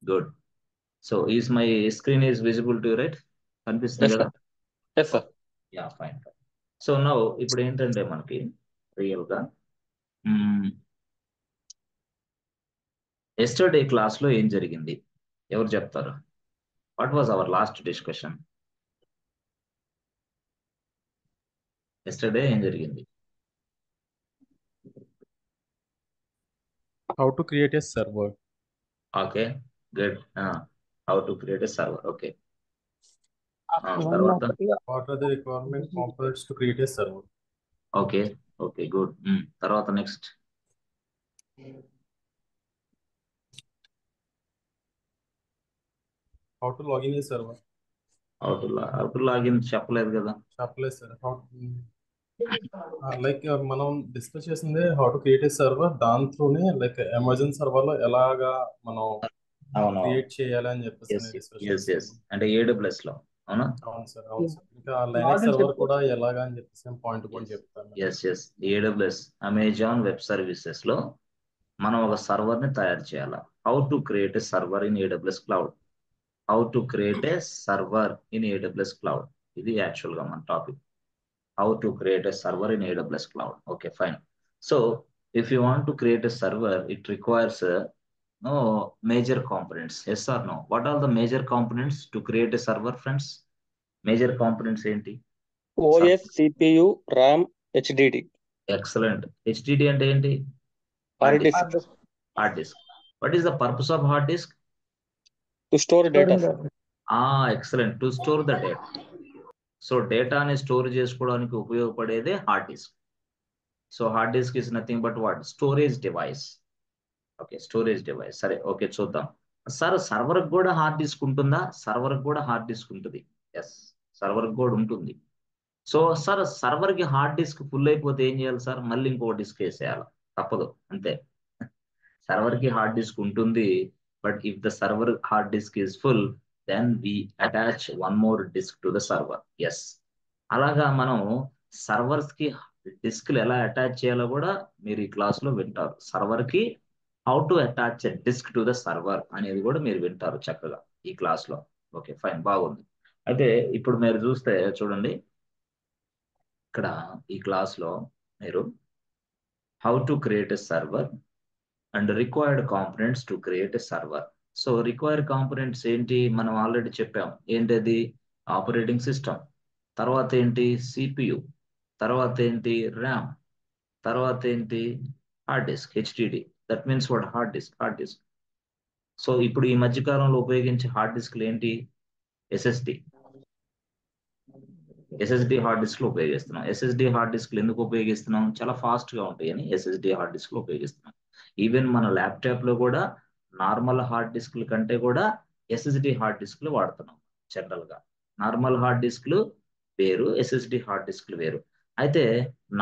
Good. So is my screen is visible to right? కనిపిస్తుంది Yes, కదా? sir. Yes, sir. Yeah, fine. So now ఇప్పుడు ఏంటంటే మనకి real గా ఎస్టర్డే క్లాస్ లో ఏం జరిగింది ఎవరు చెప్తారు? What was our last discussion? Yesterday ఏం జరిగింది? How to create a server. Okay, good. How to create a server. Okay, తర్వాత What are the requirement components to create a server? Okay, okay, good. తర్వాత next How to log in a server. How to log in చెప్పలేదు కదా? చెప్పలేదు sir. Like మనం discuss చేసింది how to create a server, దాని త్రూనే like Amazon server లో ఎలాగా మనం అవును, క్రియేట్ చేయాలి అని చెప్పేసి ఎస్ డిస్కస్ ఎస్ ఎస్. చేస్తాము. అంటే AWS లో, అవునా? అవును సార్, అవును సార్. ఇంకా లైనక్స్ సర్వర్ కూడా ఎలాగా అని చెప్పేసి పాయింట్ కూడా చెప్తాను. Yes yes. AWS Amazon web services లో మనం ఒక సర్వర్ ని తయారు చేయాలి. How to create a server in AWS cloud. How to create a server in AWS cloud. ఇది యాక్చువల్ గా మన topic. How to create a server in AWS cloud. Okay, fine. So if you want to create a server, it requires no major components. Yes or no? What are the major components to create a server, friends? Major components ఏంటి? OS, CPU, RAM, HDD. Excellent. HDD అంటే ఏంటి? Hard disk Hard disk. What is the purpose of hard disk? to store data. Excellent. To store the data. So డేటాని store చేసుకోవడానికి ఉపయోగపడేదే hard disk. So hard disk is nothing but what? Storage device. Okay, storage device. సరే, okay, చూద్దాం. Sir server కూడా hard disk ఉంటుందా? Server కూడా hard disk ఉంటుంది. Yes, server కూడా ఉంటుంది. సో సార్ సర్వర్ కి హార్డ్ డిస్క్ ఫుల్ అయిపోతే ఏం చేయాలి సార్? మళ్ళీ ఇంకో డిస్క్ వేసేయాలి, తప్పదు, అంతే. సర్వర్ కి హార్డ్ డిస్క్ ఉంటుంది, but if the server hard disk is full, then we attach one more disk to the server. Yes, అలాగా మనం సర్వర్స్ కి డిస్క్లు ఎలా అటాచ్ చేయాలో కూడా మీరు ఈ క్లాస్ లో వింటారు. సర్వర్ కి how to attach disk to the server అనేది కూడా మీరు వింటారు చక్కగా ఈ క్లాస్ లో. ఓకే, ఫైన్, బాగుంది. అయితే ఇప్పుడు మీరు చూస్తే చూడండి, ఇక్కడ ఈ క్లాస్ లో మీరు how to create a server and required components to create a server. So required components ఏంటి మనం ఆల్రెడీ చెప్పాం. ఏంటది? ఆపరేటింగ్ సిస్టమ్, తర్వాత ఏంటి? CPU, తర్వాత ఏంటి? ర్యామ్, తర్వాత ఏంటి? Hard disk, HDD. That means what? Hard disk. So ఇప్పుడు ఈ మధ్య కాలంలో ఉపయోగించే హార్డ్ డిస్క్లు ఏంటి? SSD. SSD హార్డ్ డిస్క్లు ఉపయోగిస్తున్నాం. SSD హార్డ్ డిస్క్లు ఎందుకు ఉపయోగిస్తున్నాం? చాలా ఫాస్ట్ గా ఉంటాయని SSD హార్డ్ డిస్క్లు ఉపయోగిస్తున్నాం. ఈవెన్ మన ల్యాప్టాప్ లో కూడా నార్మల్ హార్డ్ డిస్క్ల కంటే కూడా SSD హార్డ్ డిస్క్లు వాడుతున్నాం జనరల్ గా. నార్మల్ హార్డ్ డిస్క్లు వేరు, SSD హార్డ్ డిస్క్లు వేరు. అయితే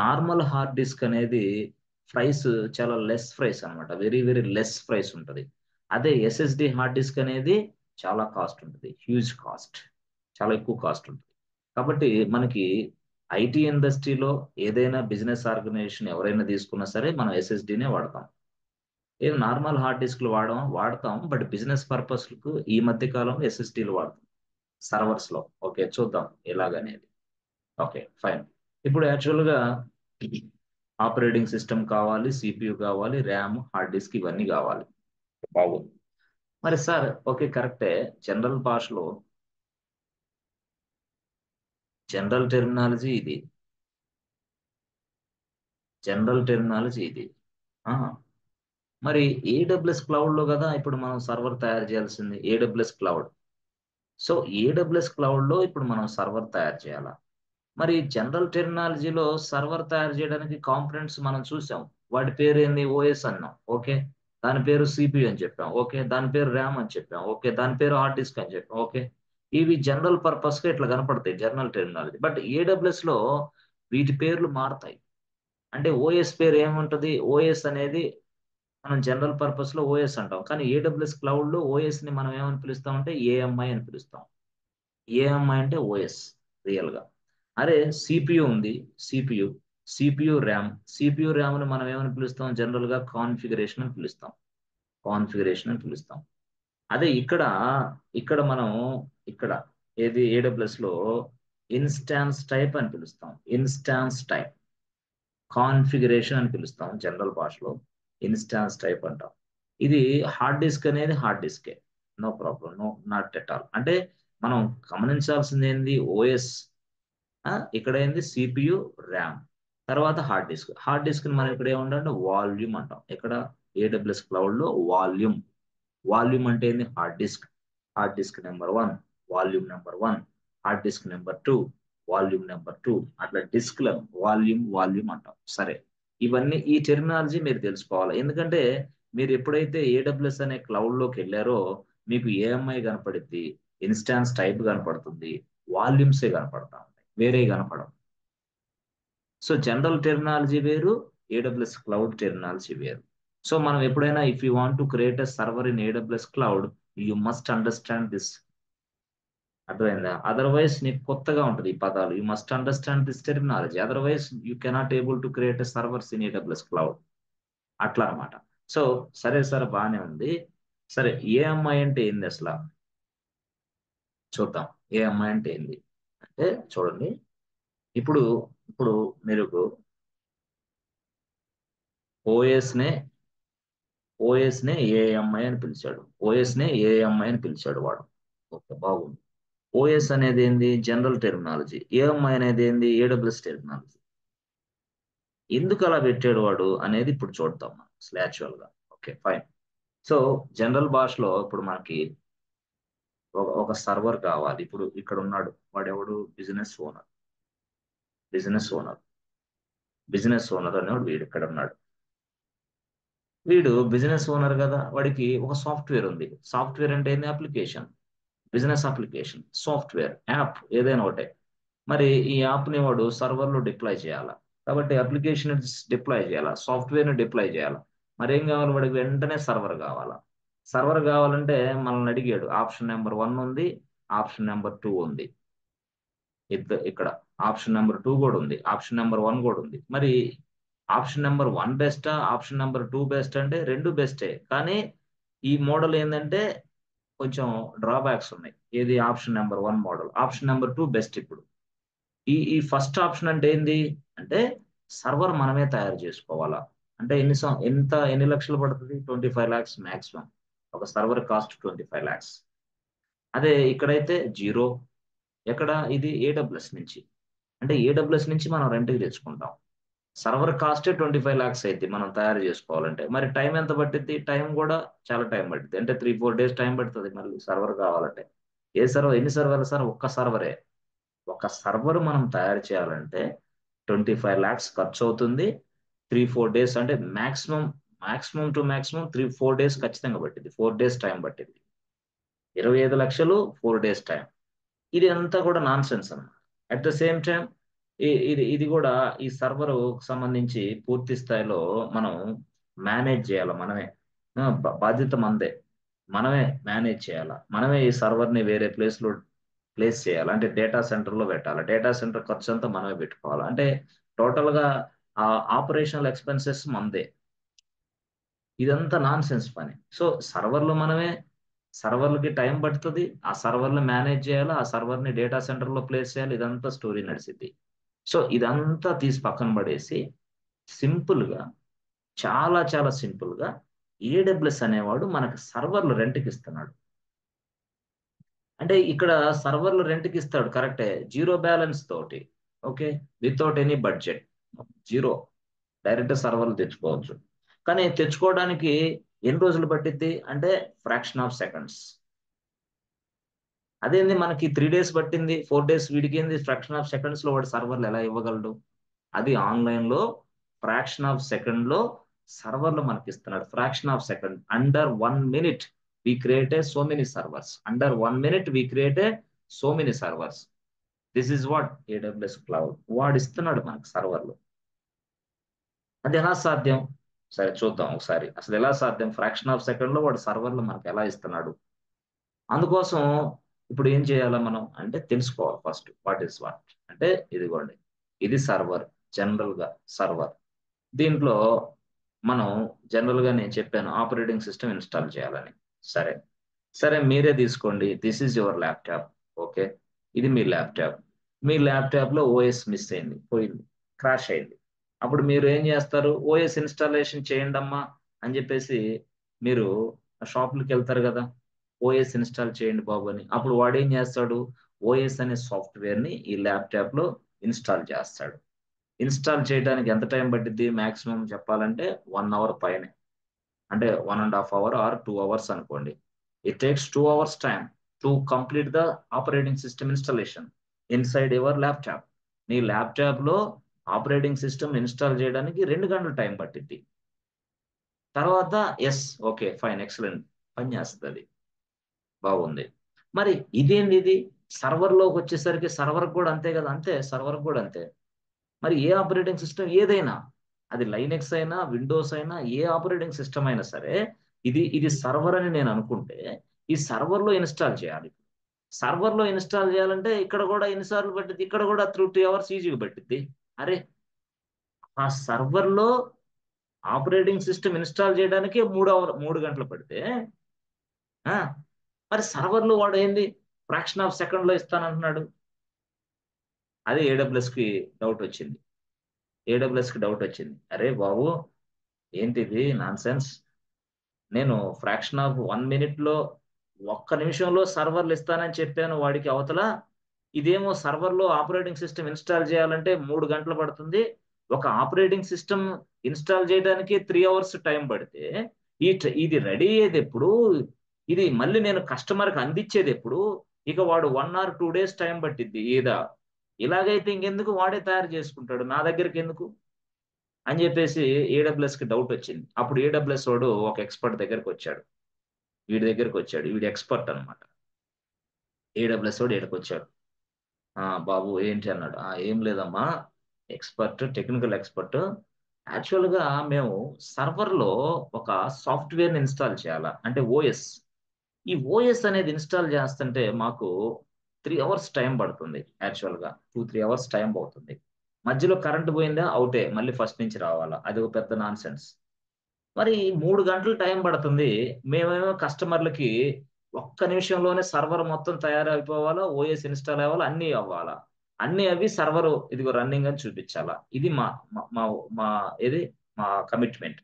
నార్మల్ హార్డ్ డిస్క్ అనేది ప్రైస్ చాలా లెస్ ప్రైస్ అన్నమాట, వెరీ వెరీ లెస్ ప్రైస్ ఉంటుంది. అదే SSD హార్డ్ డిస్క్ అనేది చాలా కాస్ట్ ఉంటుంది, హ్యూజ్ కాస్ట్, చాలా ఎక్కువ కాస్ట్ ఉంటుంది. కాబట్టి మనకి ఐటీ ఇండస్ట్రీలో ఏదైనా బిజినెస్ ఆర్గనైజేషన్ ఎవరైనా తీసుకున్నా సరే మనం SSDనే వాడతాం. ఏం నార్మల్ హార్డ్ డిస్క్లు వాడతాం, బట్ బిజినెస్ పర్పస్లకు ఈ మధ్య కాలంలో SSDలు వాడతాం సర్వర్స్ లో. ఓకే, చూద్దాం ఎలాగనేది. Okay, fine. ఇప్పుడు యాక్చువల్గా ఆపరేటింగ్ సిస్టమ్ కావాలి, CPU కావాలి, ర్యామ్, హార్డ్ డిస్క్ ఇవన్నీ కావాలి. బాగుంది. మరి సార్, ఓకే, కరెక్టే. జనరల్ భాషలో జనరల్ టెర్మినాలజీ ఇది, జనరల్ టెర్మినాలజీ ఇది. ఆ, మరి AWS క్లౌడ్ లో కదా ఇప్పుడు మనం సర్వర్ తయారు చేయాల్సింది, AWS cloud. So AWS cloud లో ఇప్పుడు మనం సర్వర్ తయారు చేయాలా? మరి జనరల్ టెర్మినాలజీలో సర్వర్ తయారు చేయడానికి కాంపోనెంట్స్ మనం చూసాం. వాటి పేరు ఏంది? OS అన్నాం, ఓకే. దాని పేరు CPU అని చెప్పాం, ఓకే. దాని పేరు ర్యామ్ అని చెప్పాం, ఓకే. దాని పేరు హార్డ్ డిస్క్ అని చెప్పాం, ఓకే. ఇవి జనరల్ పర్పస్ గా ఇట్లా కనపడతాయి జనరల్ టెర్మినాలజీ. బట్ AWS లో వీటి పేర్లు మారుతాయి. అంటే OS పేరు ఏముంటది? OS అనేది మనం జనరల్ పర్పస్ లో OS అంటాం, కానీ AWS క్లౌడ్ లో OS ని మనం ఏమని పిలుస్తాం అంటే AMI అని పిలుస్తాం. AMI అంటే OS రియల్ గా. అరే CPU ఉంది, CPU ర్యామ్ ని మనం ఏమని పిలుస్తాం? జనరల్ గా కాన్ఫిగరేషన్ అని పిలుస్తాం, కాన్ఫిగరేషన్ అని పిలుస్తాం. అదే ఇక్కడ మనం ఇక్కడ ఏది AWS లో ఇన్స్టాన్స్ టైప్ అని పిలుస్తాం. ఇన్స్టాన్స్ టైప్ కాన్ఫిగరేషన్ అని పిలుస్తాం జనరల్ భాషలో. ఇన్స్టాన్స్ టైప్ అంటాం. ఇది హార్డ్ డిస్క్ అనేది హార్డ్ డిస్కే, no problem, no not at all. అంటే మనం గమనించాల్సింది ఏంది, ఓఎస్, ఇక్కడ ఏంది CPU, ర్యామ్, తర్వాత హార్డ్ డిస్క్. హార్డ్ డిస్క్ మనం ఇక్కడ ఏముంటాం, వాల్యూమ్ అంటాం. ఇక్కడ AWS క్లౌడ్ లో వాల్యూమ్. వాల్యూమ్ అంటే ఏంది, hard disk. Hard disk number 1, volume number 1, hard disk number 2, volume number 2, అట్లా డిస్క్ లో వాల్యూమ్ వాల్యూమ్ అంటాం. సరే, ఇవన్నీ ఈ టెర్మినాలజీ మీరు తెలుసుకోవాలి. ఎందుకంటే మీరు ఎప్పుడైతే AWS అనే క్లౌడ్ లోకి వెళ్ళారో మీకు AMI కనపడుద్ది, ఇన్స్టాన్స్ టైప్ కనపడుతుంది, వాల్యూమ్సే కనపడతా ఉంటాయి, వేరే కనపడవు. సో జనరల్ టెర్మినాలజీ వేరు, AWS క్లౌడ్ టెర్మినాలజీ వేరు. సో మనం ఎప్పుడైనా if you want to create a server in AWS cloud, you must understand this. అర్థమైందా? అదర్వైజ్ నీకు కొత్తగా ఉంటుంది ఈ పదాలు. You must understand this terminology, otherwise you cannot able to create a servers in AWS cloud. అట్లా అనమాట. So సరే sir, బాగానే ఉంది. సరే, AMI అంటే ఏంది అసలు చూద్దాం. AMI అంటే ఏంది అంటే చూడండి, ఇప్పుడు ఇప్పుడు మీరు ఓఎస్ నే AMI అని పిలిచాడు. AMI అని పిలిచాడు వాడు. ఓకే, బాగుంది. ఓఎస్ అనేది ఏంది, జనరల్ టెర్మినాలజీ. AMI అనేది ఏంది, AWS టెర్మినాలజీ. ఎందుకు అలా పెట్టాడు వాడు అనేది ఇప్పుడు చూద్దాం మనం అసలు యాక్చువల్ గా. Okay, fine. సో జనరల్ భాషలో ఇప్పుడు మనకి ఒక సర్వర్ కావాలి. ఇప్పుడు ఇక్కడ ఉన్నాడు వాడెవడు, బిజినెస్ ఓనర్. బిజినెస్ ఓనర్ అనేవాడు వీడు ఇక్కడ ఉన్నాడు. వీడు బిజినెస్ ఓనర్ కదా, వాడికి ఒక సాఫ్ట్వేర్ ఉంది. సాఫ్ట్వేర్ అంటే ఏంది, application, business application, software, app ఏదైనా ఒకటే. మరి ఈ యాప్ని వాడు సర్వర్లో డిప్లాయ్ చేయాలా, కాబట్టి అప్లికేషన్ డిప్లాయ్ చేయాలా, సాఫ్ట్వేర్ని డిప్లాయ్ చేయాలా. మరి ఏం కావాలి వాడికి, వెంటనే సర్వర్ కావాలా. సర్వర్ కావాలంటే మనల్ని అడిగాడు. ఆప్షన్ నెంబర్ 1 ఉంది, ఆప్షన్ నెంబర్ 2 ఉంది. ఇక్కడ ఆప్షన్ నెంబర్ 2 కూడా ఉంది, ఆప్షన్ నెంబర్ 1 కూడా ఉంది. మరి ఆప్షన్ నెంబర్ 1 బెస్టా, ఆప్షన్ నెంబర్ 2 బెస్ట్ అంటే రెండు బెస్టే. కానీ ఈ మోడల్ ఏంటంటే కొంచెం డ్రాబ్యాక్స్ ఉన్నాయి. ఏది, option number 1 model. Option number 2 best. ఇప్పుడు ఈ ఫస్ట్ ఆప్షన్ అంటే ఏంది అంటే సర్వర్ మనమే తయారు చేసుకోవాలా. అంటే ఎన్ని లక్షలు పడుతుంది, 25 lakhs మాక్సిమం. ఒక సర్వర్ కాస్ట్ 25 lakhs. అదే ఇక్కడైతే జీరో. ఎక్కడ ఇది, AWS నుంచి. అంటే AWS నుంచి మనం రెంట్కి తెచ్చుకుంటాం. సర్వర్ కాస్టే 25 lakhs అయితే మనం తయారు చేసుకోవాలంటే. మరి టైం ఎంత పట్టింది, టైం కూడా చాలా టైం పట్టింది. అంటే 3-4 days టైం పడుతుంది మళ్ళీ సర్వర్ కావాలంటే. ఏ సర్వర్, ఎన్ని సర్వర్లు సార్, ఒక్క సర్వరే. ఒక సర్వర్ మనం తయారు చేయాలంటే 25 lakhs ఖర్చు అవుతుంది. 3-4 days అంటే మాక్సిమం టు మాక్సిమం 3-4 days ఖచ్చితంగా పట్టింది. 4 days టైం పట్టింది. 25 లక్షలు, 4 days టైం. ఇది అంతా కూడా నాన్ సెన్స్ అన్నమాట. అట్ ద సేమ్ టైం ఇది కూడా ఈ సర్వర్ సంబంధించి పూర్తి స్థాయిలో మనం మేనేజ్ చేయాలి మనమే. బాధ్యత మనదే, మనమే మేనేజ్ చేయాలి. మనమే ఈ సర్వర్ని వేరే ప్లేస్ చేయాలి. అంటే డేటా సెంటర్లో పెట్టాలి. డేటా సెంటర్ ఖర్చు అంతా మనమే పెట్టుకోవాలి. అంటే టోటల్గా ఆ ఆపరేషనల్ ఎక్స్పెన్సెస్ మనదే. ఇదంతా నాన్ సెన్స్ పని. సో సర్వర్లకి టైం పడుతుంది, ఆ సర్వర్ని మేనేజ్ చేయాలి, ఆ సర్వర్ని డేటా సెంటర్లో ప్లేస్ చేయాలి. ఇదంతా స్టోరీ నడిచింది. సో ఇదంతా తీసి పక్కన పడేసి సింపుల్గా, చాలా చాలా సింపుల్గా AWS అనేవాడు మనకు సర్వర్లు రెంట్కి ఇస్తున్నాడు. అంటే ఇక్కడ సర్వర్లు రెంట్కి ఇస్తాడు కరెక్టే, జీరో బ్యాలెన్స్ తోటి. Okay, without any budget, zero. Direct సర్వర్లు తెచ్చుకోవచ్చు. కానీ తెచ్చుకోవడానికి ఎన్ని రోజులు పట్టిద్ది అంటే ఫ్రాక్షన్ ఆఫ్ సెకండ్స్. అదేంది మనకి 3 days పట్టింది, 4 days, వీడికి ఏంది ఫ్రాక్షన్ ఆఫ్ సెకండ్స్ లో వాడు సర్వర్లు ఎలా ఇవ్వగలడు. అది ఆన్లైన్ లో ఫ్రాక్షన్ ఆఫ్ సెకండ్ లో సర్వర్లు మనకి ఇస్తున్నాడు. Fraction of second, under 1 minute we created so many servers. Under 1 minute we created so many servers. This is what AWS cloud వాడు ఇస్తున్నాడు మనకు సర్వర్లు. అది ఎలా సాధ్యం, సరే చూద్దాం ఒకసారి. అసలు ఎలా సాధ్యం, ఫ్రాక్షన్ ఆఫ్ సెకండ్ లో వాడు సర్వర్లు మనకు ఎలా ఇస్తున్నాడు. అందుకోసం ఇప్పుడు ఏం చేయాలా మనం అంటే తెలుసుకోవాలి ఫస్ట్ వాట్ ఈస్ వాట్. అంటే ఇదిగోండి, ఇది సర్వర్, జనరల్ గా సర్వర్. దీంట్లో మనం జనరల్ గా నేను చెప్పాను ఆపరేటింగ్ సిస్టమ్ ఇన్స్టాల్ చేయాలని. సరే, సరే మీరే తీసుకోండి, this is your laptop. Okay, ఇది మీ ల్యాప్టాప్. మీ ల్యాప్టాప్ లో ఓఎస్ మిస్ అయింది, పోయింది, క్రాష్ అయింది. అప్పుడు మీరు ఏం చేస్తారు? ఓఎస్ ఇన్స్టాలేషన్ చేయండి అమ్మా అని చెప్పేసి మీరు షాపులకి వెళ్తారు కదా, ఓఎస్ ఇన్స్టాల్ చేయండి బాబు అని. అప్పుడు వాడు ఏం చేస్తాడు? ఓఎస్ అనే సాఫ్ట్వేర్ ని ఈ ల్యాప్టాప్ లో ఇన్స్టాల్ చేస్తాడు. ఇన్స్టాల్ చేయడానికి ఎంత టైం పట్టిద్ది మాక్సిమం చెప్పాలంటే 1 అవర్ పైనే. అంటే 1.5 అవర్ ఆర్ 2 అవర్స్ అనుకోండి. It takes 2 hours time to complete the operating system installation inside your laptop. నీ ల్యాప్టాప్ లో ఆపరేటింగ్ సిస్టమ్ ఇన్స్టాల్ చేయడానికి 2 గంటలు టైం పట్టిద్ది. తర్వాత ఎస్, ఓకే, ఫైన్, ఎక్సలెంట్, పని చేస్తుంది, బాగుంది. మరి ఇదేంది ఇది? సర్వర్ లోకి వచ్చేసరికి సర్వర్ కూడా అంతే కదా, అంతే, సర్వర్ కూడా అంతే. మరి ఏ ఆపరేటింగ్ సిస్టమ్ ఏదైనా, అది లైనెక్స్ అయినా విండోస్ అయినా ఏ ఆపరేటింగ్ సిస్టమ్ అయినా సరే, ఇది ఇది సర్వర్ అని నేను అనుకుంటే ఈ సర్వర్ లో ఇన్స్టాల్ చేయాలి. సర్వర్ లో ఇన్స్టాల్ చేయాలంటే ఇక్కడ కూడా ఎన్నిసార్లు పట్టింది? ఇక్కడ కూడా 3 అవర్స్ ఈజీగా పట్టిద్ది. అరే, ఆ సర్వర్ లో ఆపరేటింగ్ సిస్టమ్ ఇన్స్టాల్ చేయడానికి 3 గంటలు పడితే ఆ మరి సర్వర్ లో వాడు ఏంది ఫ్రాక్షన్ ఆఫ్ సెకండ్ లో ఇస్తానంటున్నాడు? అదే ఏడబ్ల్యూఎస్ కి డౌట్ వచ్చింది. ఏడబ్ల్యూఎస్ కి డౌట్ వచ్చింది, అరే బాబు, ఏంటి ఇది నాన్ సెన్స్? నేను ఫ్రాక్షన్ ఆఫ్ 1 మినిట్ లో, ఒక్క నిమిషంలో సర్వర్లు ఇస్తానని చెప్పాను వాడికి అవతల. ఇదేమో సర్వర్ లో ఆపరేటింగ్ సిస్టమ్ ఇన్స్టాల్ చేయాలంటే 3 గంటలు పడుతుంది. ఒక ఆపరేటింగ్ సిస్టమ్ ఇన్స్టాల్ చేయడానికి 3 అవర్స్ టైం పడితే ఇది రెడీ అయ్యేది ఎప్పుడు? ఇది మళ్ళీ నేను కస్టమర్కి అందించేది ఎప్పుడు? ఇక వాడు 1 ఆర్ 2 డేస్ టైం పట్టిద్ది. ఇలాగైతే ఇంకెందుకు, వాడే తయారు చేసుకుంటాడు, నా దగ్గరికి ఎందుకు అని చెప్పేసి ఏడబ్ల్యూఎస్ కి డౌట్ వచ్చింది. అప్పుడు ఏడబ్ల్యూఎస్ వాడు ఒక ఎక్స్పర్ట్ దగ్గరకు వచ్చాడు. వీడి ఎక్స్పర్ట్ అనమాట. ఏడబ్ల్యూఎస్ వాడు ఈడకి వచ్చాడు. బాబు ఏంటి అన్నాడు. ఏం లేదమ్మా, ఎక్స్పర్ట్, టెక్నికల్ ఎక్స్పర్ట్, యాక్చువల్ గా మేము సర్వర్ లో ఒక సాఫ్ట్వేర్ ని ఇన్స్టాల్ చేయాలా, అంటే ఓఎస్. ఈ ఓఎస్ అనేది ఇన్స్టాల్ చేస్తుంటే మాకు 3 అవర్స్ టైం పడుతుంది. యాక్చువల్ గా 2-3 అవర్స్ టైం పడుతుంది. మధ్యలో కరెంట్ పోయిందా, అవుటే, మళ్ళీ ఫస్ట్ నుంచి రావాలా, అది ఒక పెద్ద నాన్ సెన్స్. మరి 3 గంటలు టైం పడుతుంది. మేమేమో కస్టమర్లకి ఒక్క నిమిషంలోనే సర్వర్ మొత్తం తయారైపోవాలా, ఓఎస్ ఇన్స్టాల్ అవ్వాలా, అన్నీ అవ్వాలా, అన్ని అవి సర్వర్ ఇదిగో రన్నింగ్ అని చూపించాలా. ఇది మా మా మా మా ఏది మా కమిట్మెంట్,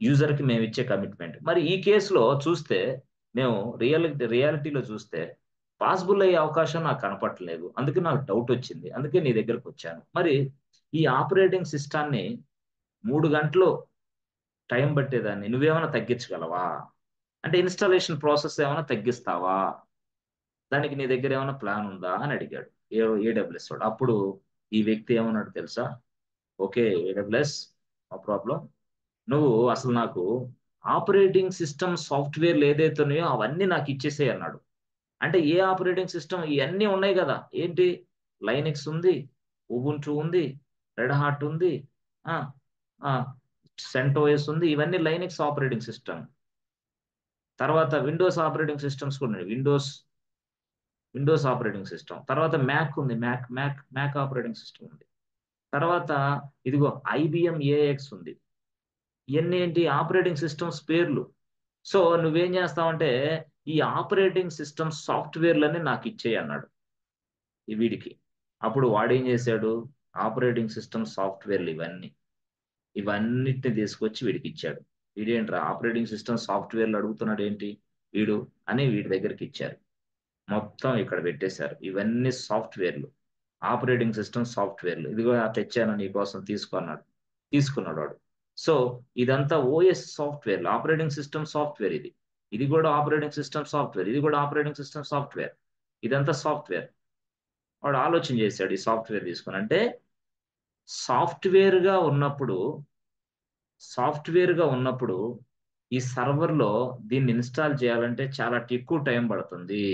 యూజర్ కి మేము ఇచ్చే కమిట్మెంట్. మరి ఈ కేసులో చూస్తే, మేము రియాలిటీలో చూస్తే పాసిబుల్ అయ్యే అవకాశం నాకు కనపట్లేదు. అందుకే నాకు డౌట్ వచ్చింది, అందుకే నీ దగ్గరకు వచ్చాను. మరి ఈ ఆపరేటింగ్ సిస్టాన్ని 3 గంటలు టైం పట్టేదాన్ని నువ్వేమైనా తగ్గించగలవా? అంటే ఇన్స్టాలేషన్ ప్రాసెస్ ఏమైనా తగ్గిస్తావా? దానికి నీ దగ్గర ఏమైనా ప్లాన్ ఉందా అని అడిగాడు ఏడబ్ల్యూఎస్ వాడు. అప్పుడు ఈ వ్యక్తి ఏమన్నాడు తెలుసా? ఓకే ఏడబ్ల్యూఎస్, నో ప్రాబ్లం, నువ్వు అసలు నాకు ఆపరేటింగ్ సిస్టమ్ సాఫ్ట్వేర్లు ఏదైతే ఉన్నాయో అవన్నీ నాకు ఇచ్చేసేయ్ అన్నాడు. అంటే ఏ ఆపరేటింగ్ సిస్టమ్, ఇవన్నీ ఉన్నాయి కదా, ఏంటి, లైనెక్స్ ఉంది, ఉబుంటూ ఉంది, రెడ్ హార్ట్ ఉంది, ఆ సెంటోఎస్ ఉంది, ఇవన్నీ లైనెక్స్ ఆపరేటింగ్ సిస్టమ్. తర్వాత విండోస్ ఆపరేటింగ్ సిస్టమ్స్ కూడా ఉన్నాయి. Windows operating system. తర్వాత మ్యాక్ ఉంది, మ్యాక్ ఆపరేటింగ్ సిస్టమ్ ఉంది. తర్వాత ఇదిగో ఐబిఎం ఏఎక్స్ ఉంది. ఇవన్నీ ఏంటి, ఆపరేటింగ్ సిస్టమ్స్ పేర్లు. సో నువ్వేం చేస్తావంటే ఈ ఆపరేటింగ్ సిస్టమ్ సాఫ్ట్వేర్లన్నీ నాకు ఇచ్చేయి అన్నాడు ఈ వీడికి. అప్పుడు వాడేం చేశాడు? ఆపరేటింగ్ సిస్టమ్ సాఫ్ట్వేర్లు ఇవన్నిటిని తీసుకొచ్చి వీడికి ఇచ్చాడు. వీడేంట్రా ఆపరేటింగ్ సిస్టమ్ సాఫ్ట్వేర్లు అడుగుతున్నాడు ఏంటి వీడు అని వీడి దగ్గరికి ఇచ్చారు. మొత్తం ఇక్కడ పెట్టేశారు, ఇవన్నీ సాఫ్ట్వేర్లు, ఆపరేటింగ్ సిస్టమ్ సాఫ్ట్వేర్లు, ఇదిగో తెచ్చాను నీకోసం తీసుకో అన్నాడు. తీసుకున్నాడు వాడు. సో ఇదంతా OS software, operating system software. ఇది కూడా ఆపరేటింగ్ సిస్టమ్ సాఫ్ట్వేర్, ఇది కూడా ఆపరేటింగ్ సిస్టమ్ సాఫ్ట్వేర్, ఇదంతా సాఫ్ట్వేర్. వాడు ఆలోచన చేశాడు ఈ సాఫ్ట్వేర్ తీసుకుని. అంటే సాఫ్ట్వేర్ గా ఉన్నప్పుడు సాఫ్ట్వేర్ గా ఉన్నప్పుడు ఈ సర్వర్ లో దీన్ని ఇన్స్టాల్ చేయాలంటే చాలా ఎక్కువ టైం పడుతుంది.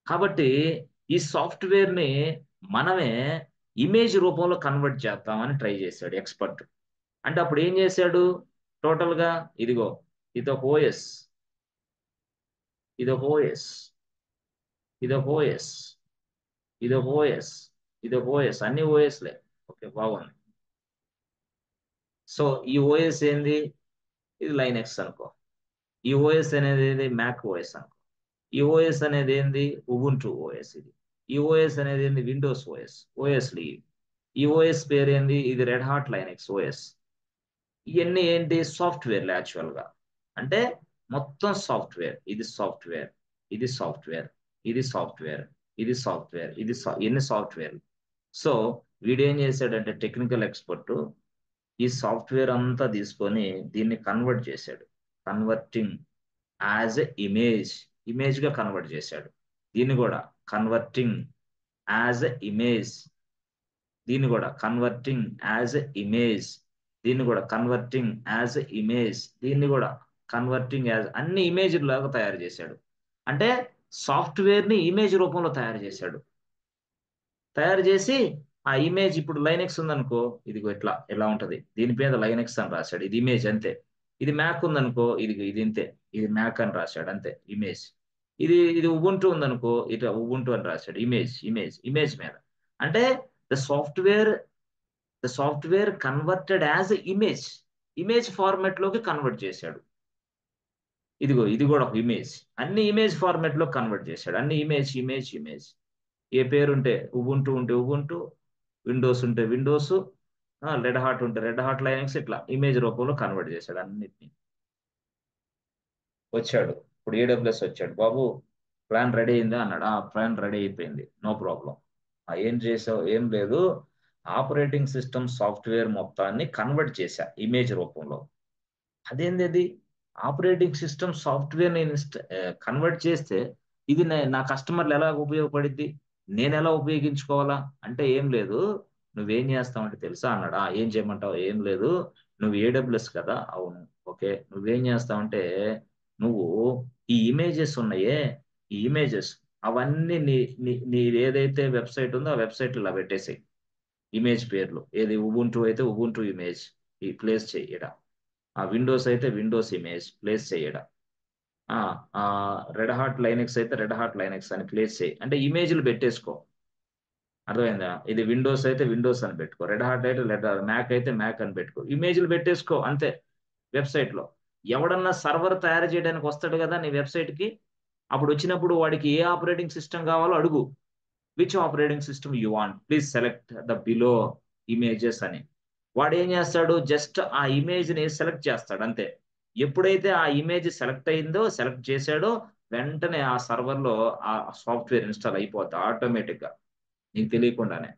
కాబట్టి ఈ సాఫ్ట్వేర్ ని మనమే ఇమేజ్ రూపంలో కన్వర్ట్ చేద్దామని ట్రై చేశాడు ఎక్స్పర్ట్. అంటే అప్పుడు ఏం చేశాడు? టోటల్ గా ఇదిగో ఇదొక ఓఎస్, ఇదొక ఓఎస్, ఇదొక ఓఎస్, ఇదొక ఓఎస్, ఇదొక ఓఎస్, అన్ని ఓఎస్లే. ఓకే, బాగుంది. సో ఈ ఓఎస్ ఏంది? ఇది లైనెక్స్ అనుకో. ఈ ఓఎస్ అనేది ఏది మ్యాక్ ఓఎస్ అనుకో. ఈ ఓఎస్ అనేది ఏంది ఉబుంటు ఓఎస్. ఇది ఈ ఓఎస్ అనేది ఏంది విండోస్ ఓఎస్. ఓఎస్ ఈ ఓఎస్ పేరు ఏంది ఇది రెడ్ హాట్ లైనెక్స్ ఓఎస్. ఇవన్నీ ఏంటి సాఫ్ట్వేర్లు యాక్చువల్ గా. అంటే మొత్తం సాఫ్ట్వేర్. ఇది సాఫ్ట్వేర్, ఇది సాఫ్ట్వేర్, ఇది సాఫ్ట్వేర్, ఇది సాఫ్ట్వేర్, ఎన్ని సాఫ్ట్వేర్. సో వీడేం చేశాడంటే టెక్నికల్ ఎక్స్పర్ట్ ఈ సాఫ్ట్వేర్ అంతా తీసుకొని దీన్ని కన్వర్ట్ చేశాడు. కన్వర్టింగ్ యాజ్ ఎ ఇమేజ్ గా కన్వర్ట్ చేశాడు. దీన్ని కూడా కన్వర్టింగ్ యాజ్ ఎ ఇమేజ్, దీన్ని కూడా కన్వర్టింగ్ యాజ్ ఎ ఇమేజ్, దీన్ని కూడా కన్వర్టింగ్ యాజ్ ఎ ఇమేజ్, దీన్ని కూడా కన్వర్టింగ్ యాజ్ అన్ని ఇమేజ్ లాగా తయారు చేశాడు. అంటే సాఫ్ట్వేర్ ని ఇమేజ్ రూపంలో తయారు చేశాడు. తయారు చేసి ఆ ఇమేజ్ ఇప్పుడు లైనెక్స్ ఉందనుకో, ఇదిగో ఇట్లా ఎలా ఉంటది, దీని మీద లైనెక్స్ అని రాశాడు. ఇది ఇమేజ్ అంతే. ఇది మ్యాక్ ఉందనుకో, ఇది ఇంతే, ఇది మ్యాక్ అని రాశాడు అంతే ఇమేజ్. ఇది ఉబుంటు ఉందనుకో, ఇట్లా ఉబుంటు అని రాశాడు ఇమేజ్ మీద. అంటే the software converted as image format లోకి కన్వర్ట్ చేశాడు. ఇదిగో ఇది కూడా ఒక ఇమేజ్. అన్ని ఇమేజ్ ఫార్మాట్ లో కన్వర్ట్ చేశాడు. అన్ని ఇమేజ్. ఏ పేరు ఉంటే ఉబుంటు ఉంటే ఉబుంటు, విండోస్ ఉంటే విండోస్, రెడ్ హాట్ ఉంటే రెడ్ హాట్ లైనెక్స్, ఇట్లా ఇమేజ్ రూపంలో కన్వర్ట్ చేశాడు అన్నిటిని. వచ్చాడు ఇప్పుడు AWS వచ్చాడు. బాబు ప్లాన్ రెడీ అయిందా అన్నాడు. ప్లాన్ రెడీ అయిపోయింది, నో ప్రాబ్లం. ఏం చేసావు? ఏం లేదు, ఆపరేటింగ్ సిస్టమ్ సాఫ్ట్వేర్ మొత్తాన్ని కన్వర్ట్ చేశా ఇమేజ్ రూపంలో. అదేంది అది ఆపరేటింగ్ సిస్టమ్ సాఫ్ట్వేర్ నేను కన్వర్ట్ చేస్తే ఇది నా కస్టమర్లు ఎలా ఉపయోగపడిద్ది, నేను ఎలా ఉపయోగించుకోవాలా అంటే ఏం లేదు, నువ్వేం చేస్తావంటే తెలుసా అన్నాడు. ఏం చేయమంటావు? ఏం లేదు, నువ్వు AWS కదా. అవును, ఓకే. నువ్వేం చేస్తావంటే నువ్వు ఈ ఇమేజెస్ ఉన్నాయే, ఈ ఇమేజెస్ అవన్నీ నీ ఏదైతే వెబ్సైట్ ఉందో ఆ వెబ్సైట్ ఇలా పెట్టేసాయి. ఇమేజ్ పేర్లు ఏది ఉబుంటు అయితే ఉబుంటు ఇమేజ్ ఈ ప్లేస్ చేయడం, ఆ విండోస్ అయితే విండోస్ ఇమేజ్ ప్లేస్ చేయడం, రెడ్ హాట్ లైనెక్స్ అయితే రెడ్ హాట్ లైనెక్స్ అని ప్లేస్ చేయి. అంటే ఇమేజ్లు పెట్టేసుకో, అర్థమైందా? ఇది విండోస్ అయితే విండోస్ అని పెట్టుకో, రెడ్ హాట్ అయితే మ్యాక్ అయితే మ్యాక్ అని పెట్టుకో, ఇమేజ్లు పెట్టేసుకో అంతే. వెబ్సైట్ లో ఎవడన్నా సర్వర్ తయారు చేయడానికి వస్తాడు కదా నీ వెబ్సైట్ కి, అప్పుడు వచ్చినప్పుడు వాడికి ఏ ఆపరేటింగ్ సిస్టమ్ కావాలో అడుగు. Which operating system you want, please select the below images అని. వాడు ఏం చేస్తాడు, జస్ట్ ఆ ఇమేజ్ ని సెలెక్ట్ చేస్తాడు అంతే. ఎప్పుడైతే ఆ ఇమేజ్ సెలెక్ట్ చేశాడో వెంటనే ఆ సర్వర్ లో ఆ సాఫ్ట్వేర్ ఇన్స్టాల్ అయిపోద్ది ఆటోమేటిక్ గా, నీకు తెలియకుండానే.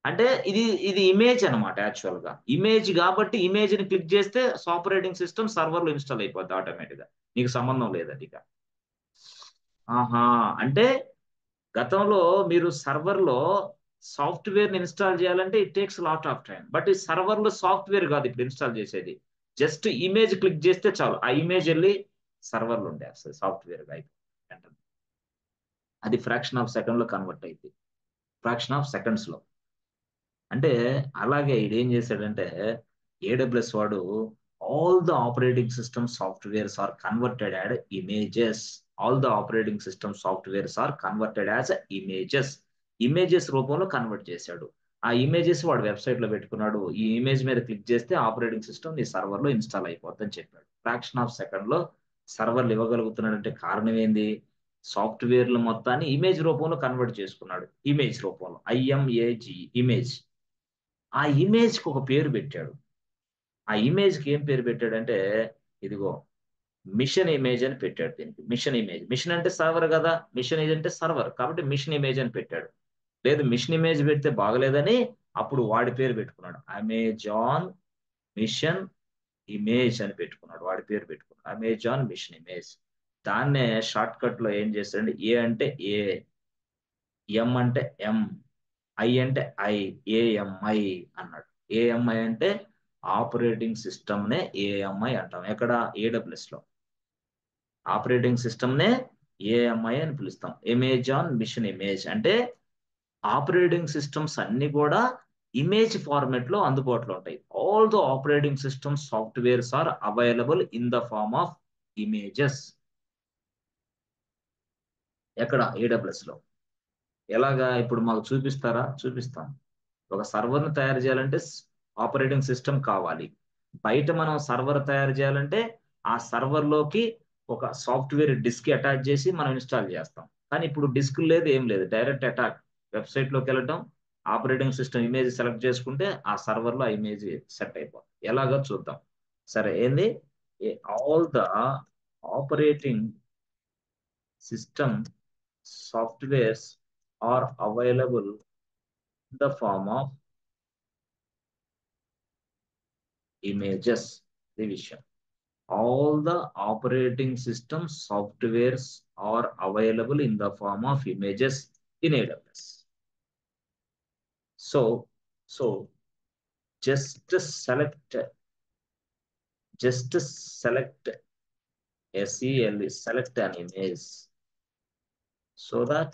అంటే ఇది ఇమేజ్ అనమాట. యాక్చువల్ గా ఇమేజ్ కాబట్టి ఇమేజ్ ని క్లిక్ చేస్తే ఆపరేటింగ్ సిస్టమ్ సర్వర్ లో ఇన్స్టాల్ అయిపోద్ది ఆటోమేటిక్ గా, నీకు సంబంధం లేదు అది. ఆహా, అంటే గతంలో మీరు సర్వర్ లో సాఫ్ట్వేర్ ఇన్స్టాల్ చేయాలంటే it takes lot of time. But ఈ సర్వర్ లో సాఫ్ట్వేర్ కాదు ఇప్పుడు ఇన్స్టాల్ చేసేది, జస్ట్ ఇమేజ్ క్లిక్ చేస్తే చాలు, ఆ ఇమేజ్ వెళ్ళి సర్వర్లో ఉండేస్తుంది సాఫ్ట్వేర్ గా అయిపోయింది. అది ఫ్రాక్షన్ ఆఫ్ సెకండ్ లో కన్వర్ట్ అయింది, ఫ్రాక్షన్ ఆఫ్ సెకండ్స్ లో. అంటే అలాగే ఇదేం చేశాడంటే AWS వాడు all the operating system softwares are converted as images. All the operating system softwares are converted as images రూపంలో కన్వర్ట్ చేశాడు. ఆ ఇమేజెస్ వాడు వెబ్సైట్ లో పెట్టుకున్నాడు. ఈ ఇమేజ్ మీద క్లిక్ చేస్తే ఆపరేటింగ్ సిస్టమ్ నీ సర్వర్ లో ఇన్స్టాల్ అయిపోద్దని చెప్పాడు. ఫ్రాక్షన్ ఆఫ్ సెకండ్ లో సర్వర్లు ఇవ్వగలుగుతున్నాడు అంటే కారణం ఏంది, సాఫ్ట్వేర్లు మొత్తాన్ని ఇమేజ్ రూపంలో కన్వర్ట్ చేసుకున్నాడు. ఇమేజ్ రూపంలో IMAG ఇమేజ్. ఆ ఇమేజ్ కి ఒక పేరు పెట్టాడు. ఆ ఇమేజ్ కి ఏం పేరు పెట్టాడంటే ఇదిగో మిషన్ ఇమేజ్ అని పెట్టాడు. దీనికి మిషన్ ఇమేజ్. మిషన్ అంటే సర్వర్ కదా, మిషన్ అంటే సర్వర్ కాబట్టి మిషన్ ఇమేజ్ అని పెట్టాడు. లేదు మిషన్ ఇమేజ్ పెడితే బాగలేదని అప్పుడు వాడి పేరు పెట్టుకున్నాడు, అమెజాన్ మిషన్ ఇమేజ్ అని పెట్టుకున్నాడు. వాడి పేరు పెట్టుకున్నాడు అమెజాన్ మిషన్ ఇమేజ్. దాన్నే షార్ట్ కట్ లో ఏం చేస్తాడంటే ఏ అంటే ఏ, ఎం అంటే ఎం, ఐ అంటే AMI అన్నాడు. AMI అంటే ఆపరేటింగ్ సిస్టమ్ నే AMI అంటాం. ఎక్కడ? AWS లో ఆపరేటింగ్ సిస్టమ్ నే AMI అని పిలుస్తాం. అమెజాన్ మిషన్ ఇమేజ్ అంటే ఆపరేటింగ్ సిస్టమ్స్ అన్ని కూడా ఇమేజ్ ఫార్మెట్ లో అందుబాటులో ఉంటాయి. All the operating system softwares are available in the form of images. ఎక్కడ? AWS లో. ఎలాగా? ఇప్పుడు మాకు చూపిస్తారా? చూపిస్తాం. ఒక సర్వర్ను తయారు చేయాలంటే ఆపరేటింగ్ సిస్టమ్ కావాలి. బయట మనం సర్వర్ తయారు చేయాలంటే ఆ సర్వర్లోకి ఒక సాఫ్ట్వేర్ డిస్క్ అటాచ్ చేసి మనం ఇన్స్టాల్ చేస్తాం. కానీ ఇప్పుడు డిస్క్ లేదు, ఏం లేదు, డైరెక్ట్ అటాక్. వెబ్సైట్లోకి వెళ్ళటం, ఆపరేటింగ్ సిస్టమ్ ఇమేజ్ సెలెక్ట్ చేసుకుంటే ఆ సర్వర్లో ఆ ఇమేజ్ సెట్ అయిపోతుంది. ఎలాగో చూద్దాం. సరే, ఏంది, all the operating system softwares are available in the form of images. ఇది విషయం. All the operating system softwares are available in the form of images in AWS. So, so just select select an image so that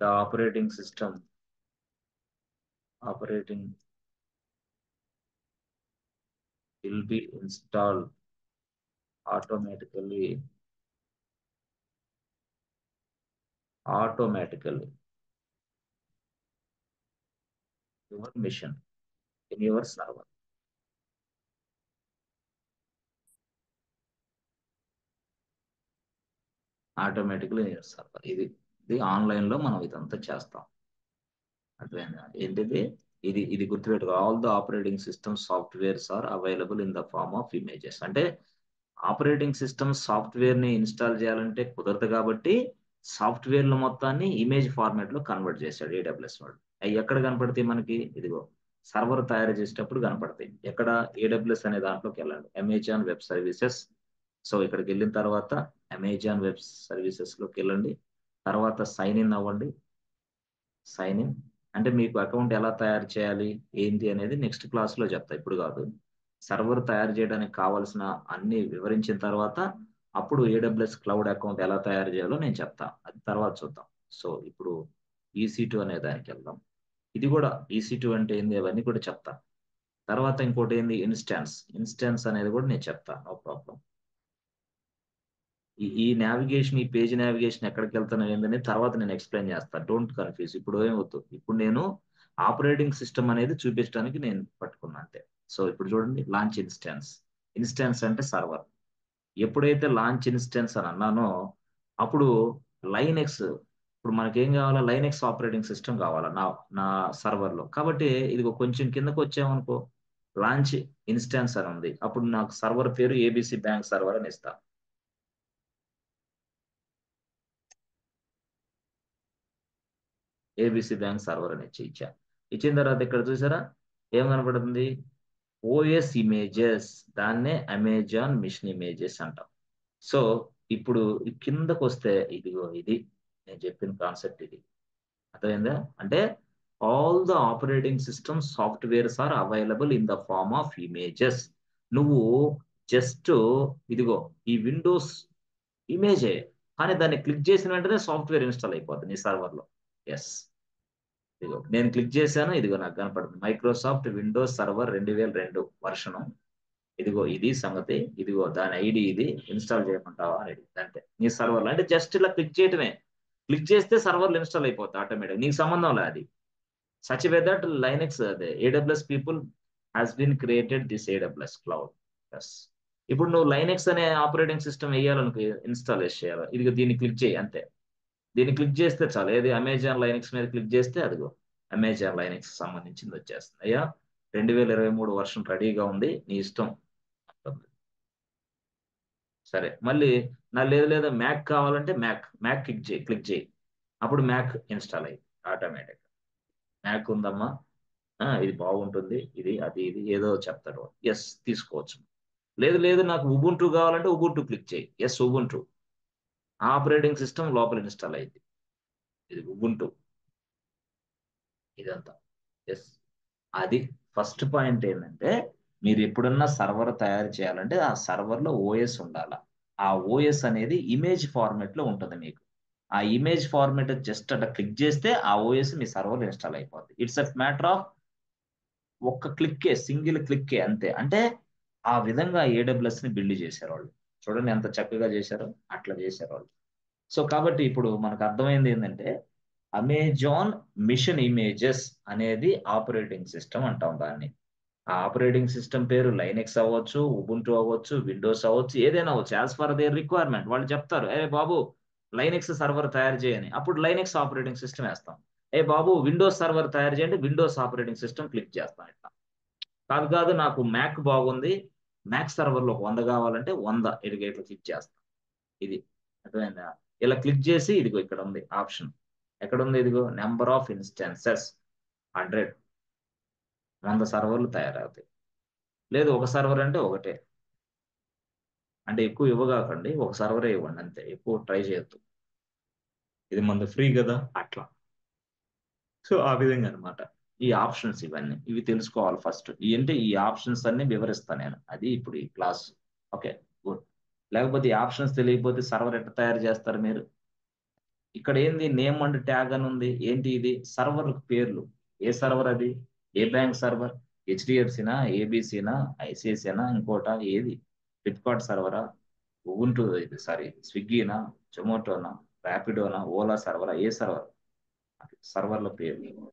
the operating system will be installed automatically your mission in your server. Automatically in your server. ఇది online లో మనం ఇదంతా చేస్తాం. అర్థమైందా? ఏంటిది, ఇది గుర్తుపెట్టుకో. All the operating system softwares are available in the form of images. అంటే ఆపరేటింగ్ సిస్టమ్ సాఫ్ట్వేర్ ని ఇన్స్టాల్ చేయాలంటే కుదరదు కాబట్టి సాఫ్ట్వేర్ల మొత్తాన్ని ఇమేజ్ ఫార్మాట్ లో కన్వర్ట్ చేశాడు ఏడబ్ల్యూఎస్ వాడు. అవి ఎక్కడ కనపడతాయి మనకి? ఇదిగో సర్వర్ తయారు చేసేటప్పుడు కనపడతాయి. ఎక్కడ? ఏడబ్ల్యూఎస్ అనే దాంట్లోకి వెళ్ళండి, అమెజాన్ వెబ్ సర్వీసెస్. సో ఇక్కడికి వెళ్ళిన తర్వాత అమెజాన్ వెబ్ సర్వీసెస్ లోకి వెళ్ళండి. తర్వాత సైన్ ఇన్ అవ్వండి. సైన్ ఇన్ అంటే మీకు అకౌంట్ ఎలా తయారు చేయాలి ఏంటి అనేది నెక్స్ట్ క్లాస్ లో చెప్తా, ఇప్పుడు కాదు. సర్వర్ తయారు చేయడానికి కావాల్సిన అన్ని వివరించిన తర్వాత అప్పుడు ఏడబ్ల్యూఎస్ క్లౌడ్ అకౌంట్ ఎలా తయారు చేయాలో నేను చెప్తా, అది తర్వాత చూద్దాం. సో ఇప్పుడు EC2 అనే దానికి వెళ్దాం. ఇది కూడా EC2 అంటే ఏంది అవన్నీ కూడా చెప్తా. తర్వాత ఇంకోటి ఏంది, ఇన్స్టాన్స్ అనేది కూడా నేను చెప్తా, నో ప్రాబ్లం. ఈ నావిగేషన్, ఈ పేజ్ నావిగేషన్ ఎక్కడికి వెళ్తాను ఏంటనేది తర్వాత నేను ఎక్స్ప్లెయిన్ చేస్తాను, డోంట్ కన్ఫ్యూజ్. ఇప్పుడు ఏమవుతుంది, ఇప్పుడు నేను ఆపరేటింగ్ సిస్టమ్ అనేది చూపించడానికి నేను పట్టుకున్నా అంతే. సో ఇప్పుడు చూడండి, లాంచ్ ఇన్స్టాన్స్ అంటే సర్వర్. ఎప్పుడైతే లాంచ్ ఇన్స్టెన్స్ అని అన్నానో అప్పుడు లైనెక్స్, ఇప్పుడు మనకేం కావాలా, లైనెక్స్ ఆపరేటింగ్ సిస్టమ్ కావాలా నా సర్వర్లో. కాబట్టి ఇది కొంచెం కిందకు వచ్చామనుకో, లాంచ్ ఇన్స్టాన్స్ అని ఉంది. అప్పుడు నాకు సర్వర్ పేరు ABC బ్యాంక్ సర్వర్ అని ఇస్తా. ABC బ్యాంక్ సర్వర్ అని ఇచ్చా. ఇచ్చిన తర్వాత ఇక్కడ చూసారా ఏం కనపడుతుంది, OS ఇమేజెస్. దాన్నే అమెజాన్ మిషన్ ఇమేజెస్ అంటాం. సో ఇప్పుడు కిందకు వస్తే ఇదిగో ఇది నేను చెప్పిన కాన్సెప్ట్, ఇది అర్థమైందా? అంటే all the operating system softwares are available in the form of images. నువ్వు జస్ట్ ఇదిగో ఈ విండోస్ ఇమేజే, కానీ దాన్ని క్లిక్ చేసిన వెంటనే సాఫ్ట్వేర్ ఇన్స్టాల్ అయిపోతుంది నీ సర్వర్లో. ఎస్, ఇదిగో నేను క్లిక్ చేశాను, ఇదిగో నాకు కనపడుతుంది మైక్రోసాఫ్ట్ విండోస్ సర్వర్ 2002 వర్షను. ఇదిగో ఇది సంగతి, ఇదిగో దాని ఐడి, ఇది ఇన్స్టాల్ చేయమంటావా అని అడిగింది. అంటే నీ సర్వర్లో అంటే జస్ట్ ఇలా క్లిక్ చేయటమే, క్లిక్ చేస్తే సర్వర్లు ఇన్స్టాల్ అయిపోతాయి ఆటోమేటిక్, నీకు సంబంధం లేదు. అది సచ్ వే దట్ లైనెక్స్ అదే AWS people has been created this AWS cloud. Yes, ఇప్పుడు నువ్వు లైనెక్స్ అనే ఆపరేటింగ్ సిస్టమ్ వేయాలనుకో, ఇన్స్టాల్ చేయాలి, ఇదిగో దీన్ని క్లిక్ చేయి అంతే. దీన్ని క్లిక్ చేస్తే చాలు, ఏది అమెజాన్ లైనెక్స్ మీద క్లిక్ చేస్తే అదిగో అమెజాన్ లైనెక్స్ సంబంధించింది వచ్చేస్తుంది. అయ్యా 2023 వర్షన్ రెడీగా ఉంది, నీ ఇష్టం. సరే, మళ్ళీ నా లేదు మ్యాక్ కావాలంటే మ్యాక్ క్లిక్ చేయి, అప్పుడు మ్యాక్ ఇన్స్టాల్ అయ్యి ఆటోమేటిక్. మ్యాక్ ఉందమ్మా, ఇది బాగుంటుంది, ఇది ఏదో చెప్తాడు, ఎస్ తీసుకోవచ్చు. లేదు నాకు ఉబుంటూ కావాలంటే ఉబుంటూ క్లిక్ చేయి, ఎస్ ఉబుంటూ ఆపరేటింగ్ సిస్టమ్ లోపల ఇన్స్టాల్ అయింది. ఇది ఉబుంటూ ఇదంతా. ఎస్, అది ఫస్ట్ పాయింట్ ఏంటంటే మీరు ఎప్పుడన్నా సర్వర్ తయారు చేయాలంటే ఆ సర్వర్లో OS ఉండాలి. ఆ OS అనేది ఇమేజ్ ఫార్మాట్ లో ఉంటుంది మీకు. ఆ ఇమేజ్ ఫార్మాట్ జస్ట్ అట్లా క్లిక్ చేస్తే ఆ OS మీ సర్వర్లో ఇన్స్టాల్ అయిపోద్ది. ఇట్స్ అ మ్యాటర్ ఆఫ్ ఒక్క క్లిక్కే, సింగిల్ క్లిక్కే అంతే. అంటే ఆ విధంగా AWS ని బిల్డ్ చేశారు వాళ్ళు. చూడండి ఎంత చక్కగా చేశారో, అట్లా చేశారు వాళ్ళు. సో కాబట్టి ఇప్పుడు మనకు అర్థమైంది ఏంటంటే అమెజాన్ మిషన్ ఇమేజెస్ అనేది ఆపరేటింగ్ సిస్టమ్ అంటాం దాన్ని. ఆ ఆపరేటింగ్ సిస్టమ్ పేరు లైనెక్స్ అవ్వచ్చు, ఉబుంటు అవ్వచ్చు, విండోస్ అవ్వచ్చు, ఏదైనా అవ్వచ్చు. యాజ్ ఫర్ దేర్ రిక్వైర్మెంట్ వాళ్ళు చెప్తారు, ఏ బాబు లైనెక్స్ సర్వర్ తయారు చేయని, అప్పుడు లైనెక్స్ ఆపరేటింగ్ సిస్టమ్ వేస్తాం. ఏ బాబు విండోస్ సర్వర్ తయారు చేయండి, విండోస్ ఆపరేటింగ్ సిస్టమ్ క్లిక్ చేస్తాం. ఇట్లా కాదు కాదు నాకు మ్యాక్ బాగుంది, మ్యాక్ సర్వర్లో 100 కావాలంటే 100 ఇట్లా క్లిక్ చేస్తాం. ఇది అర్థమైందా? ఇలా క్లిక్ చేసి ఇదిగో ఇక్కడ ఉంది ఆప్షన్. ఎక్కడ ఉంది? ఇదిగో నెంబర్ ఆఫ్ ఇన్స్టెన్సెస్ 100, 100 సర్వర్లు తయారవుతాయి. లేదు ఒక సర్వర్ అంటే ఒకటే, అంటే ఎక్కువ ఇవ్వగాకండి, ఒక సర్వరే ఇవ్వండి అంతే, ఎక్కువ ట్రై చేయొద్దు, ఇది మన ఫ్రీ కదా అట్లా. సో ఆ విధంగా అనమాట ఈ ఆప్షన్స్. ఇవి తెలుసుకోవాలి ఫస్ట్. అంటే ఈ ఆప్షన్స్ అన్ని వివరిస్తాను నేను, అది ఇప్పుడు ఈ క్లాస్. Okay, good. లేకపోతే ఈ ఆప్షన్స్ తెలియకపోతే సర్వర్ ఎట్లా తయారు చేస్తారు మీరు? ఇక్కడ ఏంది నేమ్ అండ్ ట్యాగ్ అని ఉంది, ఏంటి ఇది? సర్వర్ పేర్లు. ఏ సర్వర్ అది? ఏ బ్యాంక్ సర్వర్? హెచ్డిఎఫ్సినా, ఏబిసినా, ఐసిఐసినా, ఇంకోటా ఏది? ఫ్లిప్కార్ట్ సర్వరా, ఉబుంటు ఇది సారీ స్విగ్గీనా, జొమాటోనా, ర్యాపిడోనా, ఓలా సర్వరా, ఏ సర్వర్? సర్వర్ల పేర్లు.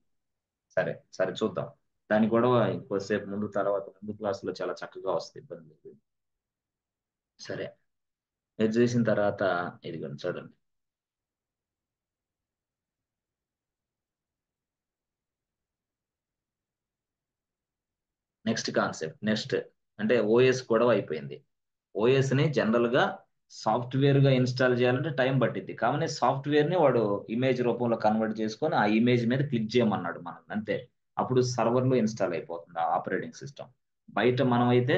సరే సరే చూద్దాం. దాని గొడవ ఇంకోసేపు ముందు తర్వాత ముందు క్లాసులో చాలా చక్కగా వస్తుంది, ఇబ్బంది లేదు. సరే, ఇది చేసిన తర్వాత ఇదిగోండి చూడండి. నెక్స్ట్ కాన్సెప్ట్, నెక్స్ట్ అంటే ఓఎస్ గొడవ అయిపోయింది. ఓఎస్ ని జనరల్ గా సాఫ్ట్వేర్ గా ఇన్స్టాల్ చేయాలంటే టైం పట్టింది, కాబట్టి సాఫ్ట్వేర్ ని వాడు ఇమేజ్ రూపంలో కన్వర్ట్ చేసుకొని ఆ ఇమేజ్ మీద క్లిక్ చేయమన్నాడు మనం, అంతే. అప్పుడు సర్వర్ లో ఇన్స్టాల్ అయిపోతుంది ఆ ఆపరేటింగ్ సిస్టమ్. బయట మనం అయితే